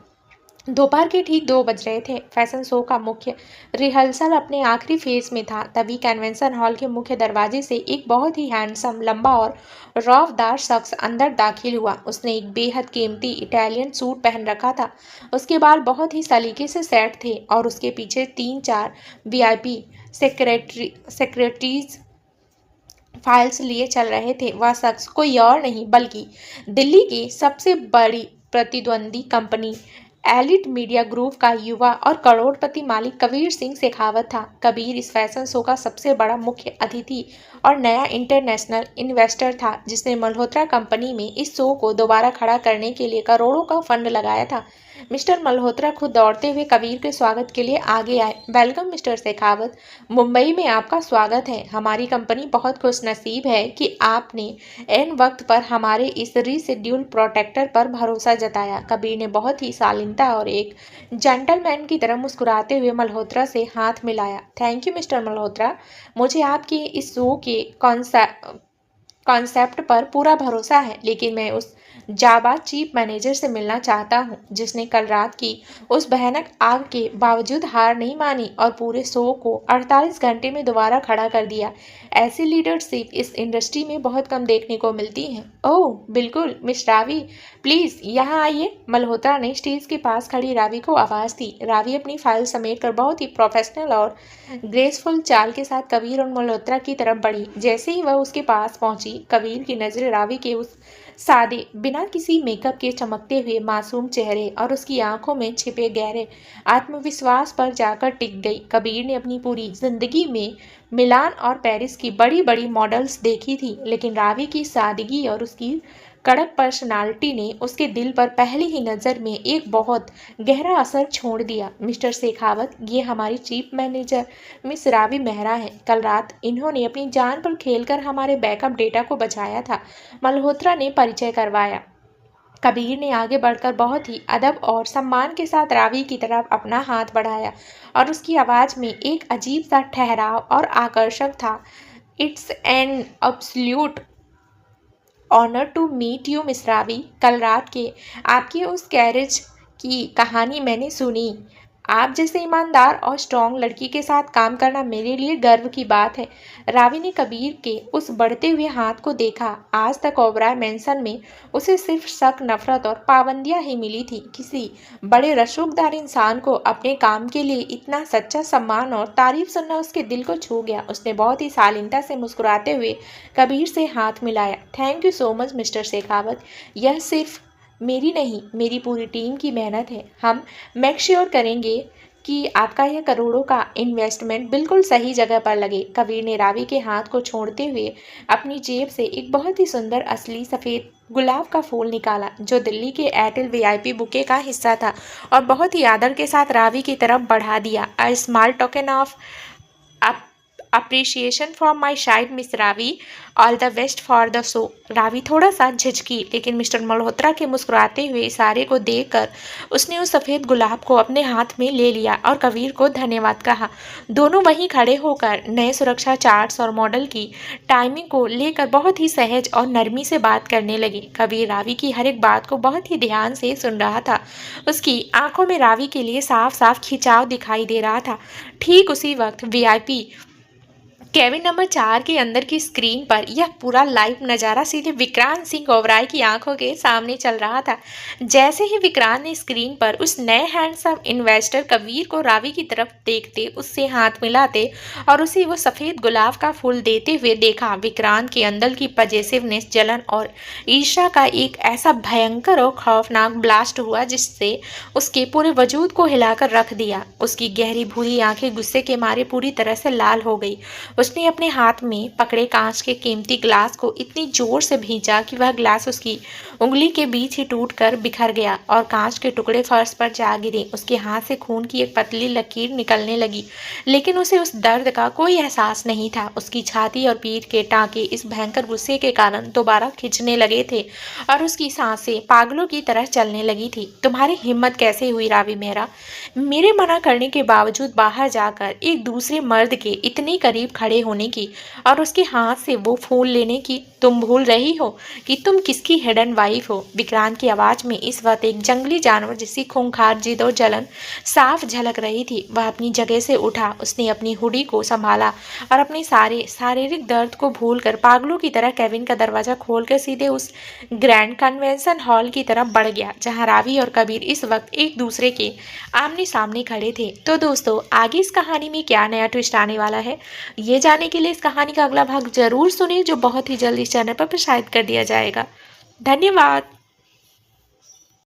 दोपहर के ठीक 2 बज रहे थे। फैशन शो का मुख्य रिहर्सल अपने आखिरी फेज में था। तभी कन्वेंशन हॉल के मुख्य दरवाजे से एक बहुत ही हैंडसम, लंबा और रौफदार शख्स अंदर दाखिल हुआ। उसने एक बेहद कीमती इटालियन सूट पहन रखा था। उसके बाल बहुत ही सलीके से सेट थे और उसके पीछे 3-4 वीआईपी सेक्रेटरीज फाइल्स लिए चल रहे थे। वह शख्स कोई और नहीं बल्कि दिल्ली की सबसे बड़ी प्रतिद्वंदी कंपनी एलिट मीडिया ग्रुप का युवा और करोड़पति मालिक कबीर सिंह शेखावत था। कबीर इस फैशन शो का सबसे बड़ा मुख्य अतिथि और नया इंटरनेशनल इन्वेस्टर था, जिसने मल्होत्रा कंपनी में इस शो को दोबारा खड़ा करने के लिए करोड़ों का फंड लगाया था। मिस्टर मल्होत्रा खुद दौड़ते हुए कबीर के स्वागत के लिए आगे आए। वेलकम मिस्टर शेखावत, मुंबई में आपका स्वागत है। हमारी कंपनी बहुत खुशनसीब है कि आपने एन वक्त पर हमारे इस रीशेड्यूल प्रोटेक्टर पर भरोसा जताया। कबीर ने बहुत ही शालीनता और एक जेंटलमैन की तरह मुस्कुराते हुए मल्होत्रा से हाथ मिलाया। थैंक यू मिस्टर मल्होत्रा, मुझे आपके इस शो के कॉन्सेप्ट पर पूरा भरोसा है, लेकिन मैं उस जाबाज चीफ मैनेजर से मिलना चाहता हूँ जिसने कल रात की उस भयानक आग के बावजूद हार नहीं मानी और पूरे शो को 48 घंटे में दोबारा खड़ा कर दिया। ऐसी लीडरशिप इस इंडस्ट्री में बहुत कम देखने को मिलती है। ओह बिल्कुल मिस रावी, प्लीज़ यहाँ आइए। मल्होत्रा ने स्टेज के पास खड़ी रावी को आवाज़ दी। रावी अपनी फाइल समेट कर बहुत ही प्रोफेशनल और ग्रेसफुल चाल के साथ कबीर और मल्होत्रा की तरफ बढ़ी। जैसे ही वह उसके पास पहुंची, कबीर की नज़रें रावी के उस सादे, बिना किसी मेकअप के चमकते हुए मासूम चेहरे और उसकी आंखों में छिपे गहरे आत्मविश्वास पर जाकर टिक गई। कबीर ने अपनी पूरी जिंदगी में मिलान और पेरिस की बड़ी बड़ी मॉडल्स देखी थी, लेकिन रावी की सादगी और उसकी कड़क पर्सनालिटी ने उसके दिल पर पहली ही नज़र में एक बहुत गहरा असर छोड़ दिया। मिस्टर शेखावत, ये हमारी chief manager miss Ravi Mehra हैं। कल रात इन्होंने अपनी जान पर खेलकर हमारे बैकअप डेटा को बचाया था, मल्होत्रा ने परिचय करवाया। कबीर ने आगे बढ़कर बहुत ही अदब और सम्मान के साथ रावी की तरफ अपना हाथ बढ़ाया और उसकी आवाज़ में एक अजीब सा ठहराव और आकर्षक था। It's an absolute honour to meet you miss Ravi. कल रात के आपकी उस कैरेज की कहानी मैंने सुनी। आप जैसे ईमानदार और स्ट्रॉन्ग लड़की के साथ काम करना मेरे लिए गर्व की बात है। रावी ने कबीर के उस बढ़ते हुए हाथ को देखा। आज तक ओबराय मैंसन में उसे सिर्फ शक, नफरत और पाबंदियां ही मिली थी। किसी बड़े रसूखदार इंसान को अपने काम के लिए इतना सच्चा सम्मान और तारीफ सुनना उसके दिल को छू गया। उसने बहुत ही शालीनता से मुस्कुराते हुए कबीर से हाथ मिलाया। Thank you so much mister Shekhawat. यह सिर्फ मेरी नहीं, मेरी पूरी टीम की मेहनत है। हम मेक श्योर करेंगे कि आपका यह करोड़ों का इन्वेस्टमेंट बिल्कुल सही जगह पर लगे। कबीर ने रावी के हाथ को छोड़ते हुए अपनी जेब से एक बहुत ही सुंदर असली सफ़ेद गुलाब का फूल निकाला, जो दिल्ली के एयरटेल वीआईपी बुके का हिस्सा था, और बहुत ही आदर के साथ रावी की तरफ बढ़ा दिया। A small token of appreciation for my side miss Ravi, all the best for the show. Ravi थोड़ा सा झिझकी, लेकिन मिस्टर मल्होत्रा के मुस्कुराते हुए इशारे को देखकर उसने उस सफ़ेद गुलाब को अपने हाथ में ले लिया और कबीर को धन्यवाद कहा। दोनों वहीं खड़े होकर नए सुरक्षा चार्ट्स और मॉडल की टाइमिंग को लेकर बहुत ही सहज और नरमी से बात करने लगे। कबीर रावी की हर एक बात को बहुत ही ध्यान से सुन रहा था। उसकी आंखों में रावी के लिए साफ साफ खिंचाव दिखाई दे रहा था। ठीक उसी वक्त वीआईपी केबिन नंबर 4 के अंदर की स्क्रीन पर यह पूरा लाइव नज़ारा सीधे विक्रांत सिंह ओबराय की आंखों के सामने चल रहा था। जैसे ही विक्रांत ने स्क्रीन पर उस नए हैंडसम इन्वेस्टर कबीर को रावी की तरफ देखते, उससे हाथ मिलाते और उसे वो सफ़ेद गुलाब का फूल देते हुए देखा, विक्रांत के अंदर की पजेसिवनेस, जलन और ईर्ष्या का एक ऐसा भयंकर और खौफनाक ब्लास्ट हुआ जिससे उसके पूरे वजूद को हिलाकर रख दिया। उसकी गहरी भूरी आंखें गुस्से के मारे पूरी तरह से लाल हो गई। उसने अपने हाथ में पकड़े कांच के कीमती ग्लास को इतनी जोर से भींचा कि वह ग्लास उसकी उंगली के बीच ही टूटकर बिखर गया और कांच के टुकड़े फर्श पर जा गिरे। उसके हाथ से खून की एक पतली लकीर निकलने लगी, लेकिन उसे उस दर्द का कोई एहसास नहीं था। उसकी छाती और पीठ के टांके इस भयंकर गुस्से के कारण दोबारा खिंचने लगे थे और उसकी सांसें पागलों की तरह चलने लगी थी। तुम्हारी हिम्मत कैसे हुई रावी मेहरा, मेरे मना करने के बावजूद बाहर जाकर एक दूसरे मर्द के इतने करीब खड़े होने की और उसके हाथ से वो फूल लेने की? तुम भूल रही हो कि तुम किसकी हिडन वाइफ हो। विक्रांत की आवाज में इस वक्त एक जंगली जानवर जैसी खूंखार जिद और जलन साफ झलक रही थी। वह अपनी जगह से उठा, उसने अपनी हुडी को संभाला और अपने सारे शारीरिक दर्द को भूलकर पागलों की तरह केबिन का दरवाजा खोलकर सीधे उस ग्रैंड कन्वेंशन हॉल की तरफ बढ़ गया, जहां रावी और कबीर इस वक्त एक दूसरे के आमने सामने खड़े थे। तो दोस्तों, आगे इस कहानी में क्या नया ट्विस्ट आने वाला है, ये जानने के लिए इस कहानी का अगला भाग जरूर सुने, जो बहुत ही जल्द इस चैनल पर प्रसारित कर दिया जाएगा। धन्यवाद।